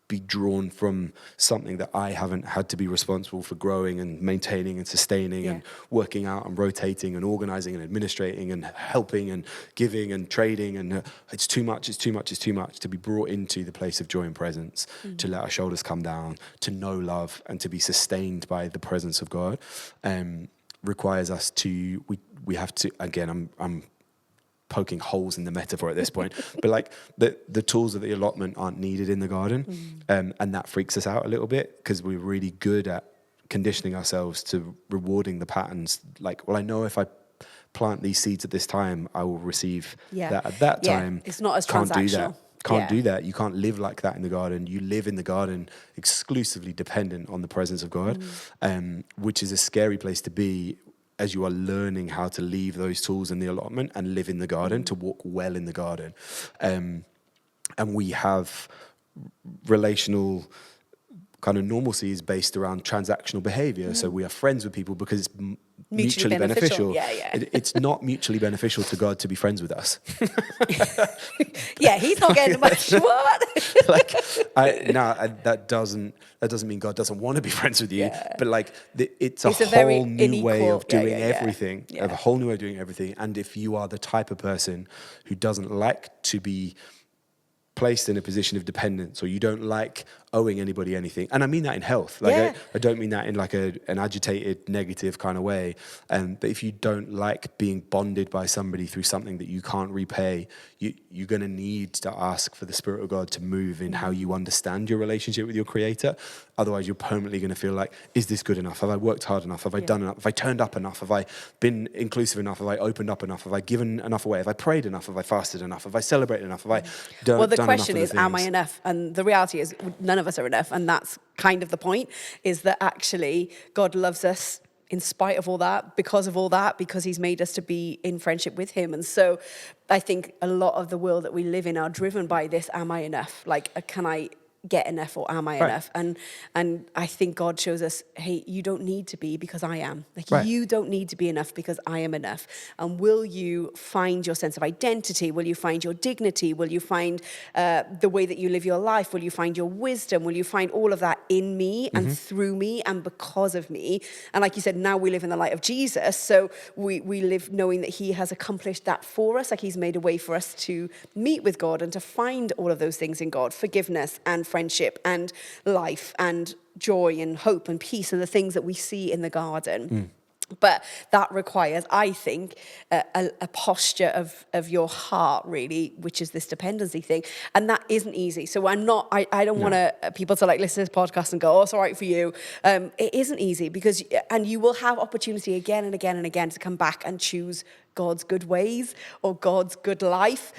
be drawn from something that I haven't had to be responsible for growing and maintaining and sustaining and working out and rotating and organizing and administrating and helping and giving and trading. And it's too much to be brought into the place of joy and presence, to let our shoulders come down, to know love and to be sustained by the presence of God. Requires us to, we have to, again, I'm poking holes in the metaphor at this point, but the tools of the allotment aren't needed in the garden, and that freaks us out a little bit because we're really good at conditioning ourselves to rewarding the patterns. I know if I plant these seeds at this time, I will receive that at that time. It's not as transactional. Can't do that. You can't live like that in the garden. You live in the garden exclusively dependent on the presence of God, which is a scary place to be. as you are learning how to leave those tools in the allotment and live in the garden, to walk well in the garden. And we have relational kind of normalcy is based around transactional behavior. So we are friends with people because it's mutually beneficial. It's not mutually beneficial to God to be friends with us. Yeah, he's not getting much. What? That doesn't mean God doesn't want to be friends with you. Yeah. But like, it's a very whole new way of doing everything. A whole new way of doing everything. And if you are the type of person who doesn't like to be placed in a position of dependence, or you don't like owing anybody anything, and I mean that in health, like I don't mean that in like an agitated negative kind of way, but if you don't like being bonded by somebody through something that you can't repay, you're going to need to ask for the Spirit of God to move in how you understand your relationship with your Creator. Otherwise you're permanently going to feel like, is this good enough? Have I worked hard enough? Have I done enough? Have I turned up enough? Have I been inclusive enough? Have I opened up enough? Have I given enough away? Have I prayed enough? Have I fasted enough? Have I celebrated enough? Have I done Well, the done question enough is, am I enough? And the reality is none of us are enough. And that's kind of the point, is that actually God loves us in spite of all that, because he's made us to be in friendship with him. And so I think a lot of the world that we live in are driven by this, am I enough? Like, can I get enough, or am I enough? And I think God shows us, hey, you don't need to be, because I am. Like, you don't need to be enough, because I am enough. And will you find your sense of identity? Will you find your dignity? Will you find the way that you live your life? Will you find your wisdom? Will you find all of that in me and through me and because of me? And like you said, now we live in the light of Jesus. So we live knowing that he has accomplished that for us. Like, he's made a way for us to meet with God and to find all of those things in God, forgiveness and friendship and life and joy and hope and peace, and the things that we see in the garden. But that requires, I think, a posture of your heart, really, which is this dependency thing. And that isn't easy. So I don't want people to like listen to this podcast and go, oh, it's all right for you. It isn't easy, because, and you will have opportunity again and again and again to come back and choose God's good ways or God's good life.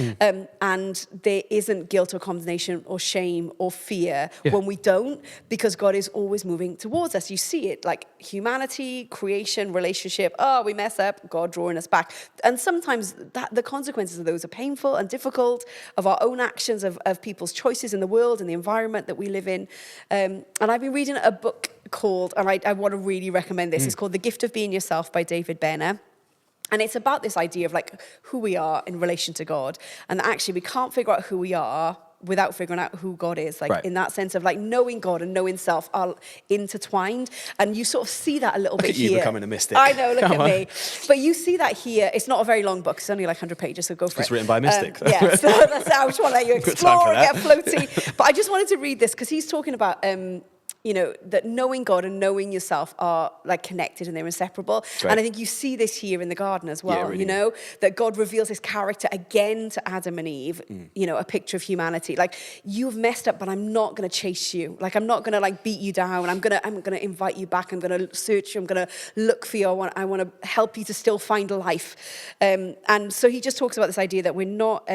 And there isn't guilt or condemnation or shame or fear when we don't, because God is always moving towards us. You see it, like humanity, creation, relationship. Oh, we mess up, God drawing us back. And sometimes the consequences of those are painful and difficult, of our own actions, of people's choices in the world and the environment that we live in. And I've been reading a book called, and I want to really recommend this, it's called The Gift of Being Yourself by David Benner. And it's about this idea of like who we are in relation to God. And actually we can't figure out who we are without figuring out who God is. Like in that sense of like knowing God and knowing self are intertwined. And you sort of see that a little bit here. Look at you becoming a mystic. I know, look at me. But you see that here. It's not a very long book. It's only like 100 pages, so go for it. It's written by a mystic. So that's I just want to let you explore and get floaty. But I just wanted to read this because he's talking about that knowing God and knowing yourself are like connected and they're inseparable. Right. And I think you see this here in the garden as well, really. That God reveals his character again to Adam and Eve, a picture of humanity. Like, you've messed up, but I'm not going to chase you. Like, I'm not going to like beat you down. I'm going to invite you back. I'm going to search you. I'm going to look for you. I want to help you to still find life. And so he just talks about this idea that we're not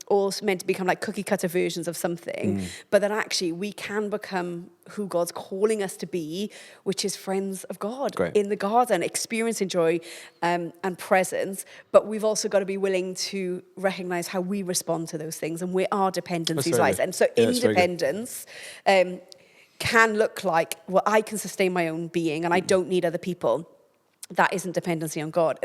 all meant to become like cookie cutter versions of something, but that actually we can become who God's calling us to be, which is friends of God in the garden, experiencing joy and presence. But we've also got to be willing to recognize how we respond to those things and where our dependencies lies. And so independence can look like, well, I can sustain my own being and I don't need other people. That isn't dependency on God.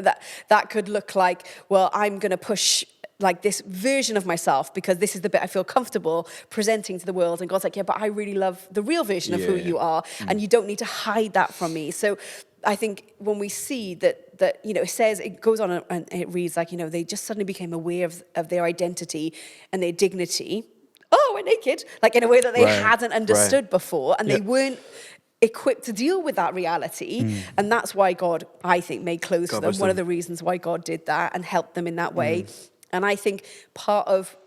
That could look like, well, I'm going to push like this version of myself because this is the bit I feel comfortable presenting to the world. And God's like, yeah, but I really love the real version of who you are. And you don't need to hide that from me. So I think when we see that it says, it goes on and it reads like, they just suddenly became aware of their identity and their dignity. Oh, we're naked. Like in a way that they hadn't understood before. And they weren't equipped to deal with that reality. And that's why God, I think, made clothes for them. One of the reasons why God did that and helped them in that way. And I think part of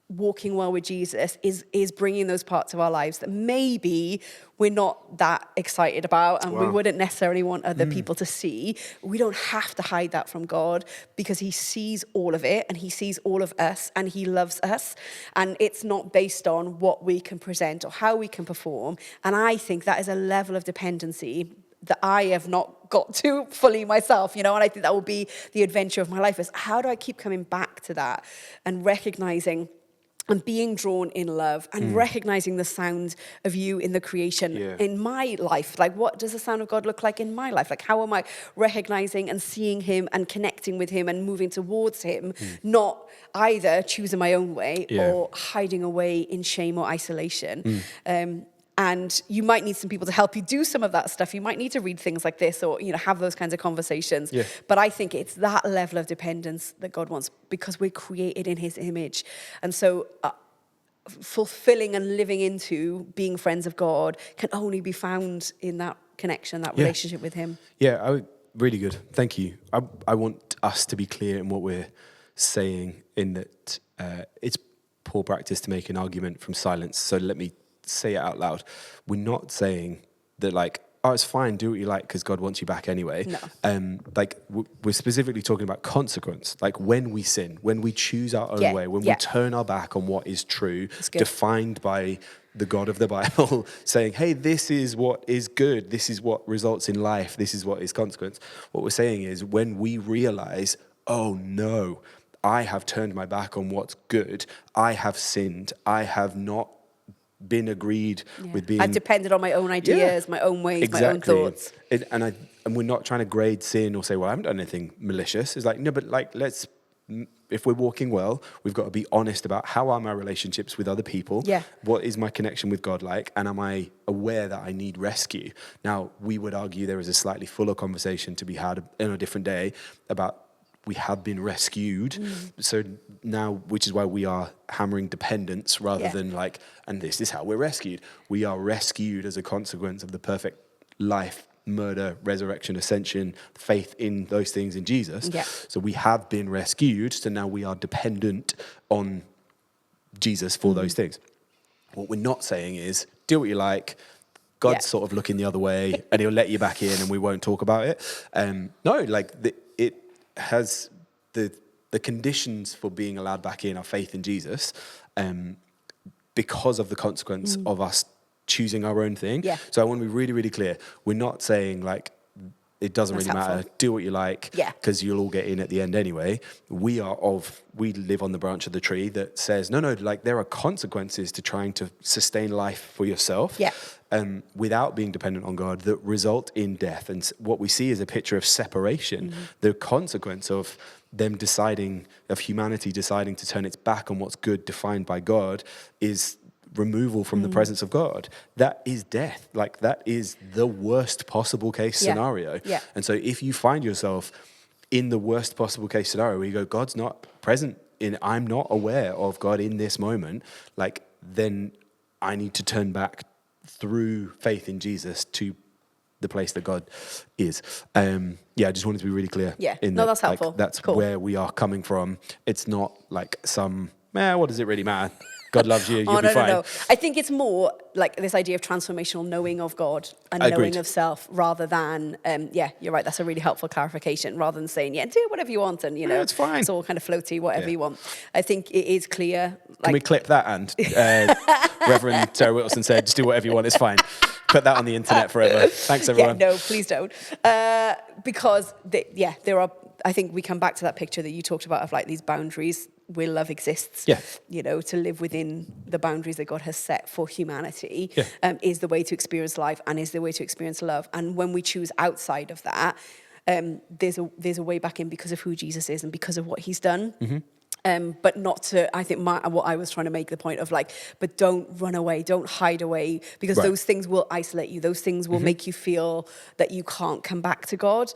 walking well with Jesus is bringing those parts of our lives that maybe we're not that excited about and we wouldn't necessarily want other people to see. We don't have to hide that from God because he sees all of it and he sees all of us and he loves us. And it's not based on what we can present or how we can perform. And I think that is a level of dependency that I have not got to fully myself, you know, and I think that will be the adventure of my life is how do I keep coming back to that and recognizing and being drawn in love and recognizing the sound of you in the creation in my life. Like, what does the sound of God look like in my life? Like, how am I recognizing and seeing him and connecting with him and moving towards him, not either choosing my own way or hiding away in shame or isolation. And you might need some people to help you do some of that stuff. You might need to read things like this or, you know, have those kinds of conversations. Yeah. But I think it's that level of dependence that God wants because we're created in his image. And so fulfilling and living into being friends of God can only be found in that connection, that relationship with him. Yeah, really good. Thank you. I want us to be clear in what we're saying in that it's poor practice to make an argument from silence. So let me say it out loud. We're not saying that like, oh, it's fine, do what you like because God wants you back anyway. No. Like we're specifically talking about consequence. Like when we sin, when we choose our own way, when we turn our back on what is true, defined by the God of the Bible, saying, hey, this is what is good. This is what results in life. This is what is consequence. What we're saying is when we realize, oh no, I have turned my back on what's good. I have sinned. I have not been agreed with being... I've depended on my own ideas, my own ways, my own thoughts. And we're not trying to grade sin or say, well, I haven't done anything malicious. It's like, no, but like, if we're walking well, we've got to be honest about how are my relationships with other people? Yeah. What is my connection with God like? And am I aware that I need rescue? Now, we would argue there is a slightly fuller conversation to be had in a different day about we have been rescued. So now, which is why we are hammering dependence rather than like, and this is how we're rescued. We are rescued as a consequence of the perfect life, murder, resurrection, ascension, faith in those things in Jesus. Yeah. So we have been rescued. So now we are dependent on Jesus for those things. What we're not saying is do what you like. God's sort of looking the other way and he'll let you back in and we won't talk about it. No, like it has the conditions for being allowed back in are faith in Jesus because of the consequence of us choosing our own thing. Yeah. So I want to be really, really clear. We're not saying like, it doesn't really matter, do what you like, because you'll all get in at the end anyway. We live on the branch of the tree that says, no, like there are consequences to trying to sustain life for yourself without being dependent on God that result in death. And what we see is a picture of separation. The consequence of them of humanity deciding to turn its back on what's good defined by God is removal from the presence of God. That is death. Like that is the worst possible case scenario. Yeah. And so if you find yourself in the worst possible case scenario where you go, God's not present I'm not aware of God in this moment, like then I need to turn back through faith in Jesus to the place that God is. I just wanted to be really clear. Yeah, that's helpful. Like, that's cool. Where we are coming from. It's not like what does it really matter? God loves you, you'll be fine. No. I think it's more like this idea of transformational knowing of God and knowing of self rather than, you're right, that's a really helpful clarification rather than saying, do whatever you want and, it's fine. It's all kind of floaty, whatever you want. I think it is clear. Can we clip that and Reverend Sarah Whittleston said, just do whatever you want, it's fine. Put that on the internet forever. Thanks, everyone. No, please don't. Because, there are, I think we come back to that picture that you talked about of like these boundaries where love exists, to live within the boundaries that God has set for humanity is the way to experience life and is the way to experience love. And when we choose outside of that, there's a way back in because of who Jesus is and because of what he's done. But not to, I think what I was trying to make the point of like, but don't run away, don't hide away, because those things will isolate you. Those things will make you feel that you can't come back to God.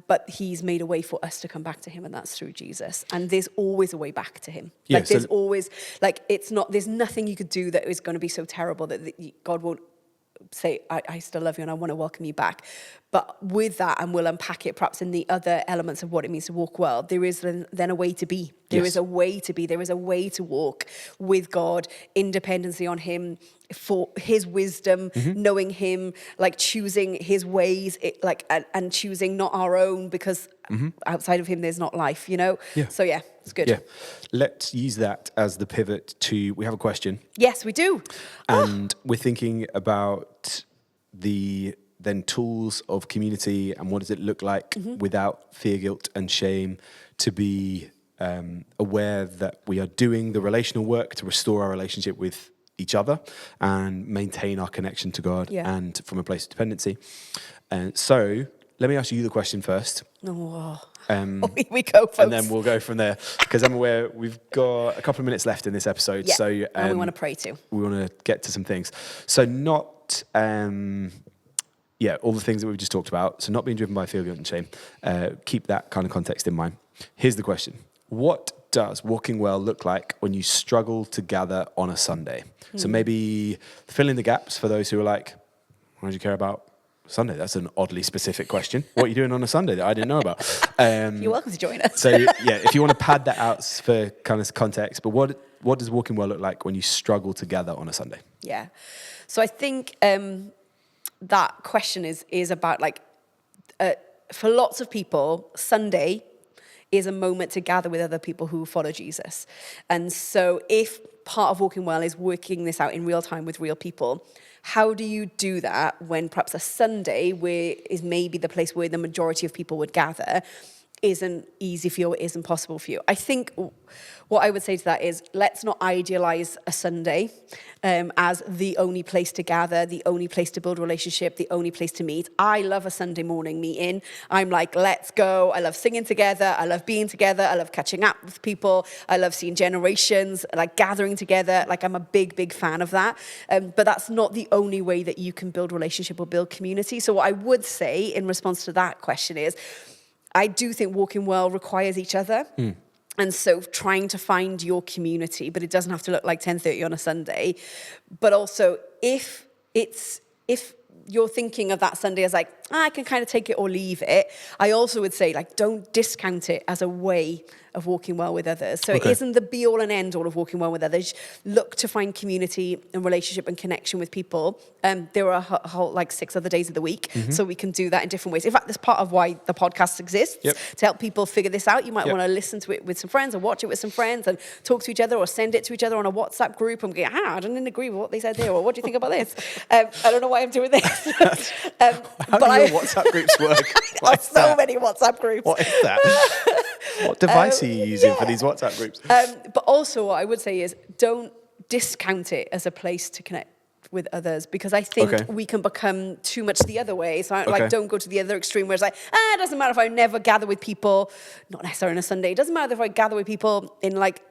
But he's made a way for us to come back to him, and that's through Jesus. And there's always a way back to him. Like there's always, like there's nothing you could do that is going to be so terrible that God won't say, I still love you and I want to welcome you back. But with that, and we'll unpack it perhaps in the other elements of what it means to walk well, there is then a way to be. There is a way to be. There is a way to walk with God, in dependency on him, for his wisdom, knowing him, like choosing his ways, and choosing not our own, because outside of him there's not life, Yeah. So it's good. Yeah. Let's use that as the pivot to, we have a question. Yes, we do. And we're thinking about the then tools of community, and what does it look like without fear, guilt, and shame to be aware that we are doing the relational work to restore our relationship with each other and maintain our connection to God and from a place of dependency. And so let me ask you the question first. Oh, here we go, folks. And then we'll go from there, because I'm aware we've got a couple of minutes left in this episode. Yeah, so and we want to pray too. We want to get to some things. So not, all the things that we've just talked about. So not being driven by fear, guilt, and shame. Keep that kind of context in mind. Here's the question. What does walking well look like when you struggle to gather on a Sunday? So maybe fill in the gaps for those who are like, why do you care about Sunday? That's an oddly specific question. What are you doing on a Sunday that I didn't know about? You're welcome to join us. So if you want to pad that out for kind of context, but what does walking well look like when you struggle to gather on a Sunday? Yeah. So I think that question is about like, for lots of people, Sunday is a moment to gather with other people who follow Jesus. And so if part of walking well is working this out in real time with real people, how do you do that when perhaps a Sunday, where is maybe the place where the majority of people would gather, isn't easy for you or isn't possible for you? I think what I would say to that is, let's not idealize a Sunday as the only place to gather, the only place to build relationship, the only place to meet. I love a Sunday morning meeting. I'm like, let's go. I love singing together. I love being together. I love catching up with people. I love seeing generations, like gathering together. Like, I'm a big, big fan of that. But that's not the only way that you can build relationship or build community. So what I would say in response to that question is, I do think walking well requires each other. And so trying to find your community, but it doesn't have to look like 10:30 on a Sunday. But also if you're thinking of that Sunday as like, I can kind of take it or leave it, I also would say, like, don't discount it as a way of walking well with others. So it isn't the be all and end all of walking well with others. Look to find community and relationship and connection with people. There are a whole like 6 other days of the week, so we can do that in different ways. In fact, that's part of why the podcast exists, to help people figure this out. You might want to listen to it with some friends or watch it with some friends and talk to each other or send it to each other on a WhatsApp group and go, I didn't agree with what they said there, or what do you think about this? I don't know why I'm doing this. How do your WhatsApp groups work? Like so many WhatsApp groups. What is that? What device are you using for these WhatsApp groups? But also what I would say is, don't discount it as a place to connect with others, because I think we can become too much the other way. So like, don't go to the other extreme where it's like, it doesn't matter if I never gather with people, not necessarily on a Sunday. It doesn't matter if I gather with people in like,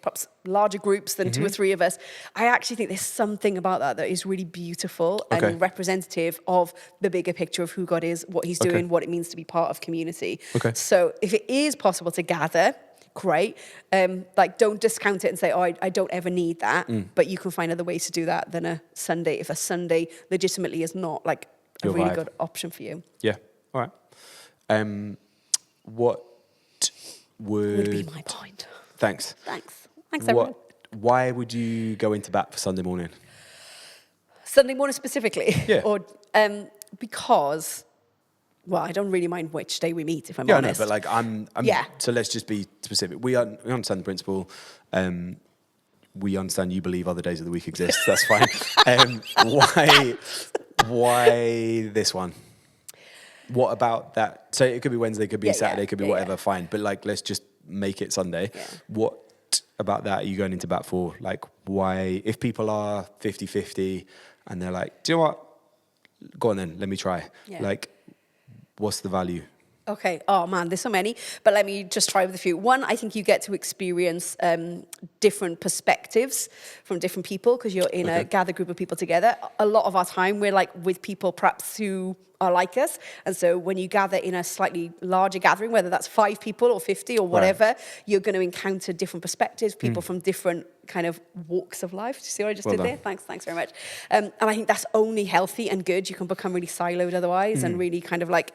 perhaps larger groups than 2 or 3 of us. I actually think there's something about that is really beautiful and representative of the bigger picture of who God is, what he's doing, what it means to be part of community. So if it is possible to gather, great. Like, don't discount it and say, I don't ever need that. But you can find other ways to do that than a Sunday, if a Sunday legitimately is not like a really good option for you. Yeah. All right. What would be my point? Thanks. Thanks, everyone. Why would you go into bat for Sunday morning? Sunday morning specifically? Yeah. Or because, well, I don't really mind which day we meet, if I'm honest. No, but like I'm so let's just be specific. We understand the principle. We understand you believe other days of the week exist. That's fine. Why this one? What about that? So it could be Wednesday, it could be Saturday, it could be whatever, fine. But like, let's just make it Sunday. Yeah. What about that are you going into bat for? Like, why, if people are 50-50 and they're like, do you know what? Go on then, let me try. Yeah. Like, what's the value? Okay. Oh man, there's so many, but let me just try with a few. One, I think you get to experience different perspectives from different people because you're in a gathered group of people together. A lot of our time, we're like with people perhaps who are like us. And so when you gather in a slightly larger gathering, whether that's 5 people or 50 or whatever, you're going to encounter different perspectives, people from different kind of walks of life. Do you see what I just did there? Thanks very much. And I think that's only healthy and good. You can become really siloed otherwise and really kind of like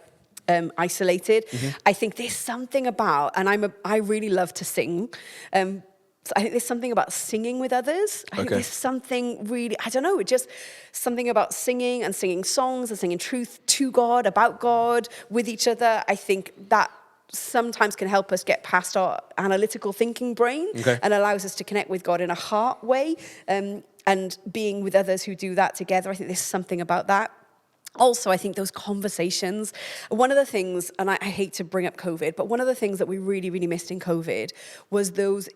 isolated. I think there's something about, and I really love to sing. So I think there's something about singing with others. I think there's something really, I don't know, just something about singing and singing songs and singing truth to God, about God, with each other. I think that sometimes can help us get past our analytical thinking brain and allows us to connect with God in a heart way. And being with others who do that together, I think there's something about that. Also, I think those conversations, one of the things, and I hate to bring up COVID, but one of the things that we really, really missed in COVID was those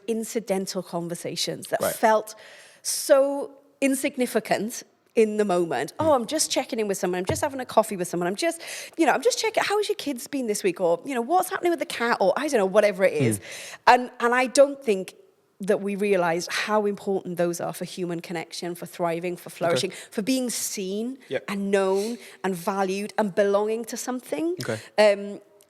incidental conversations that felt so insignificant in the moment. Oh, I'm just checking in with someone. I'm just having a coffee with someone. I'm just checking, how has your kids been this week? Or, what's happening with the cat? Or I don't know, whatever it is. And I don't think that we realized how important those are for human connection, for thriving, for flourishing, for being seen and known and valued and belonging to something.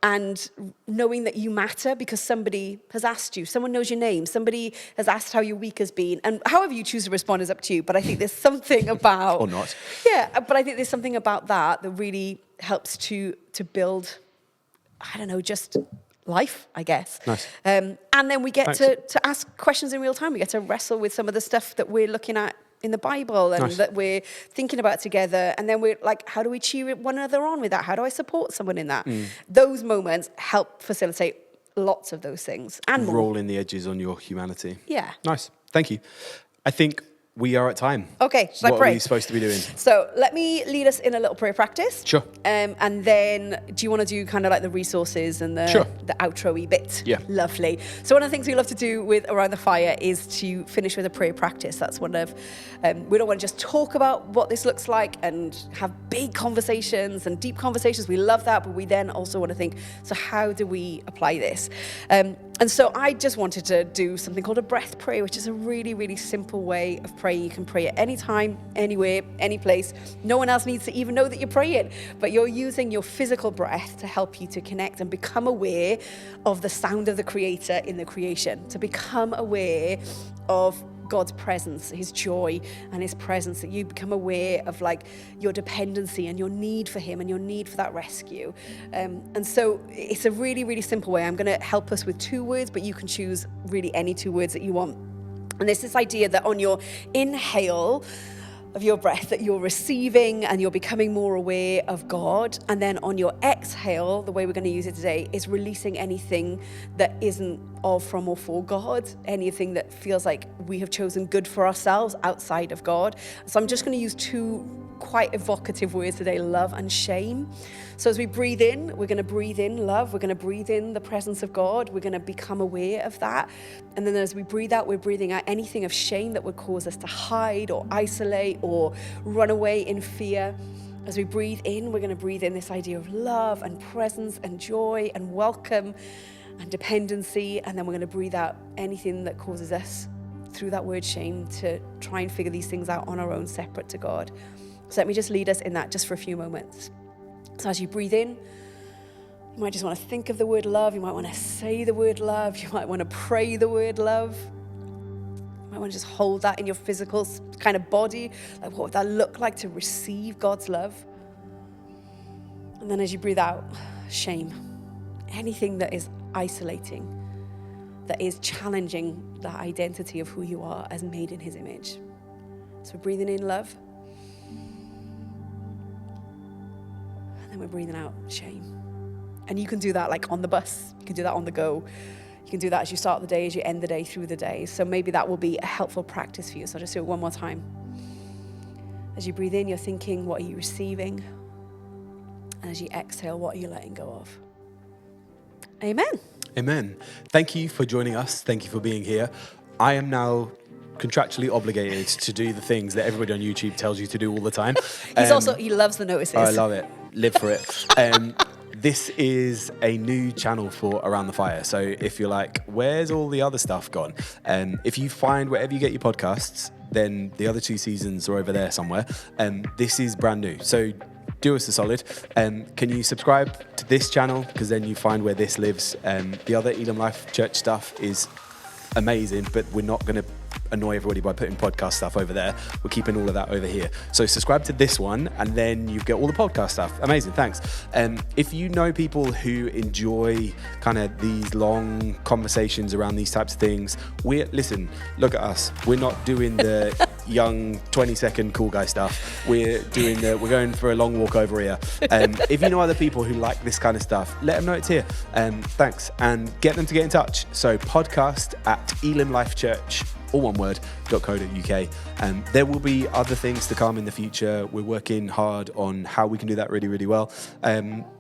And knowing that you matter because somebody has asked you, someone knows your name, somebody has asked how your week has been. And however you choose to respond is up to you. But I think there's something about... or not. Yeah, but I think there's something about that really helps to build, I don't know, just life, I guess. Nice. And then we get to ask questions in real time. We get to wrestle with some of the stuff that we're looking at in the Bible and that we're thinking about together. And then we're like, how do we cheer one another on with that? How do I support someone in that? Those moments help facilitate lots of those things and more. Rolling the edges on your humanity. Yeah. Nice. Thank you. I think we are at time. Okay, should I pray? What are we supposed to be doing? So let me lead us in a little prayer practice. Sure. And then do you want to do kind of like the resources and the outro-y bit? Yeah. Lovely. So one of the things we love to do with Around the Fire is to finish with a prayer practice. That's one of, we don't want to just talk about what this looks like and have big conversations and deep conversations. We love that, but we then also want to think, so how do we apply this? And so I just wanted to do something called a breath prayer, which is a really, really simple way of praying. You can pray at any time, anywhere, any place. No one else needs to even know that you're praying, but you're using your physical breath to help you to connect and become aware of the sound of the Creator in the creation, to become aware of God's presence, his joy and his presence, that you become aware of like your dependency and your need for him and your need for that rescue. And so it's a really, really simple way. I'm going to help us with 2 words, but you can choose really any 2 words that you want. And there's this idea that on your inhale of your breath that you're receiving and you're becoming more aware of God. And then on your exhale, the way we're going to use it today is releasing anything that isn't of, from, or for God, anything that feels like we have chosen good for ourselves outside of God. So I'm just going to use 2 quite evocative words today, love and shame. So as we breathe in, we're going to breathe in love. We're going to breathe in the presence of God. We're going to become aware of that. And then as we breathe out, we're breathing out anything of shame that would cause us to hide or isolate or run away in fear. As we breathe in, we're going to breathe in this idea of love and presence and joy and welcome and dependency. And then we're going to breathe out anything that causes us, through that word shame, to try and figure these things out on our own, separate to God. So let me just lead us in that just for a few moments. So as you breathe in, you might just want to think of the word love. You might want to say the word love. You might want to pray the word love. You might want to just hold that in your physical kind of body. Like, what would that look like to receive God's love? And then as you breathe out, shame. Anything that is isolating, that is challenging the identity of who you are as made in his image. So we're breathing in love. And we're breathing out shame. And you can do that like on the bus. You can do that on the go. You can do that as you start the day, as you end the day, through the day. So maybe that will be a helpful practice for you. So I'll just do it one more time. As you breathe in, you're thinking, what are you receiving? And as you exhale, what are you letting go of? Amen. Amen. Thank you for joining us. Thank you for being here. I am now contractually obligated to do the things that everybody on YouTube tells you to do all the time. He loves the notices. I love it. Live for it. This is a new channel for Around the Fire. So if you're like, where's all the other stuff gone? If you find wherever you get your podcasts, then the other 2 seasons are over there somewhere. This is brand new. So do us a solid. Can you subscribe to this channel? Because then you find where this lives. The other Elim Life Church stuff is amazing, but we're not going to annoy everybody by putting podcast stuff over there. We're keeping all of that over here. So subscribe to this one, and then you get all the podcast stuff. Amazing, thanks. If you know people who enjoy kind of these long conversations around these types of things, listen, look at us. We're not doing the young 20-second cool guy stuff. We're going for a long walk over here. If you know other people who like this kind of stuff, let them know it's here. Thanks, and get them to get in touch. So podcast@elimlifechurch.com. all one word, .co.uk. There will be other things to come in the future. We're working hard on how we can do that really, really well.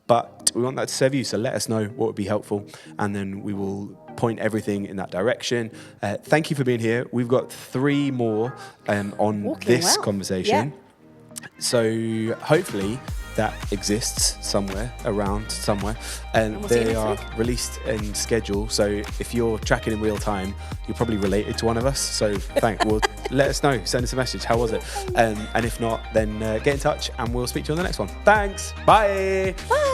But we want that to serve you, so let us know what would be helpful, and then we will point everything in that direction. Thank you for being here. We've got 3 more on Walking this well. conversation. Yeah. So hopefully that exists somewhere, around somewhere. And we'll see you they next are week. released in schedule. So if you're tracking in real time, you're probably related to one of us. So well, let us know. Send us a message. How was it? And if not, then get in touch and we'll speak to you on the next one. Thanks. Bye. Bye.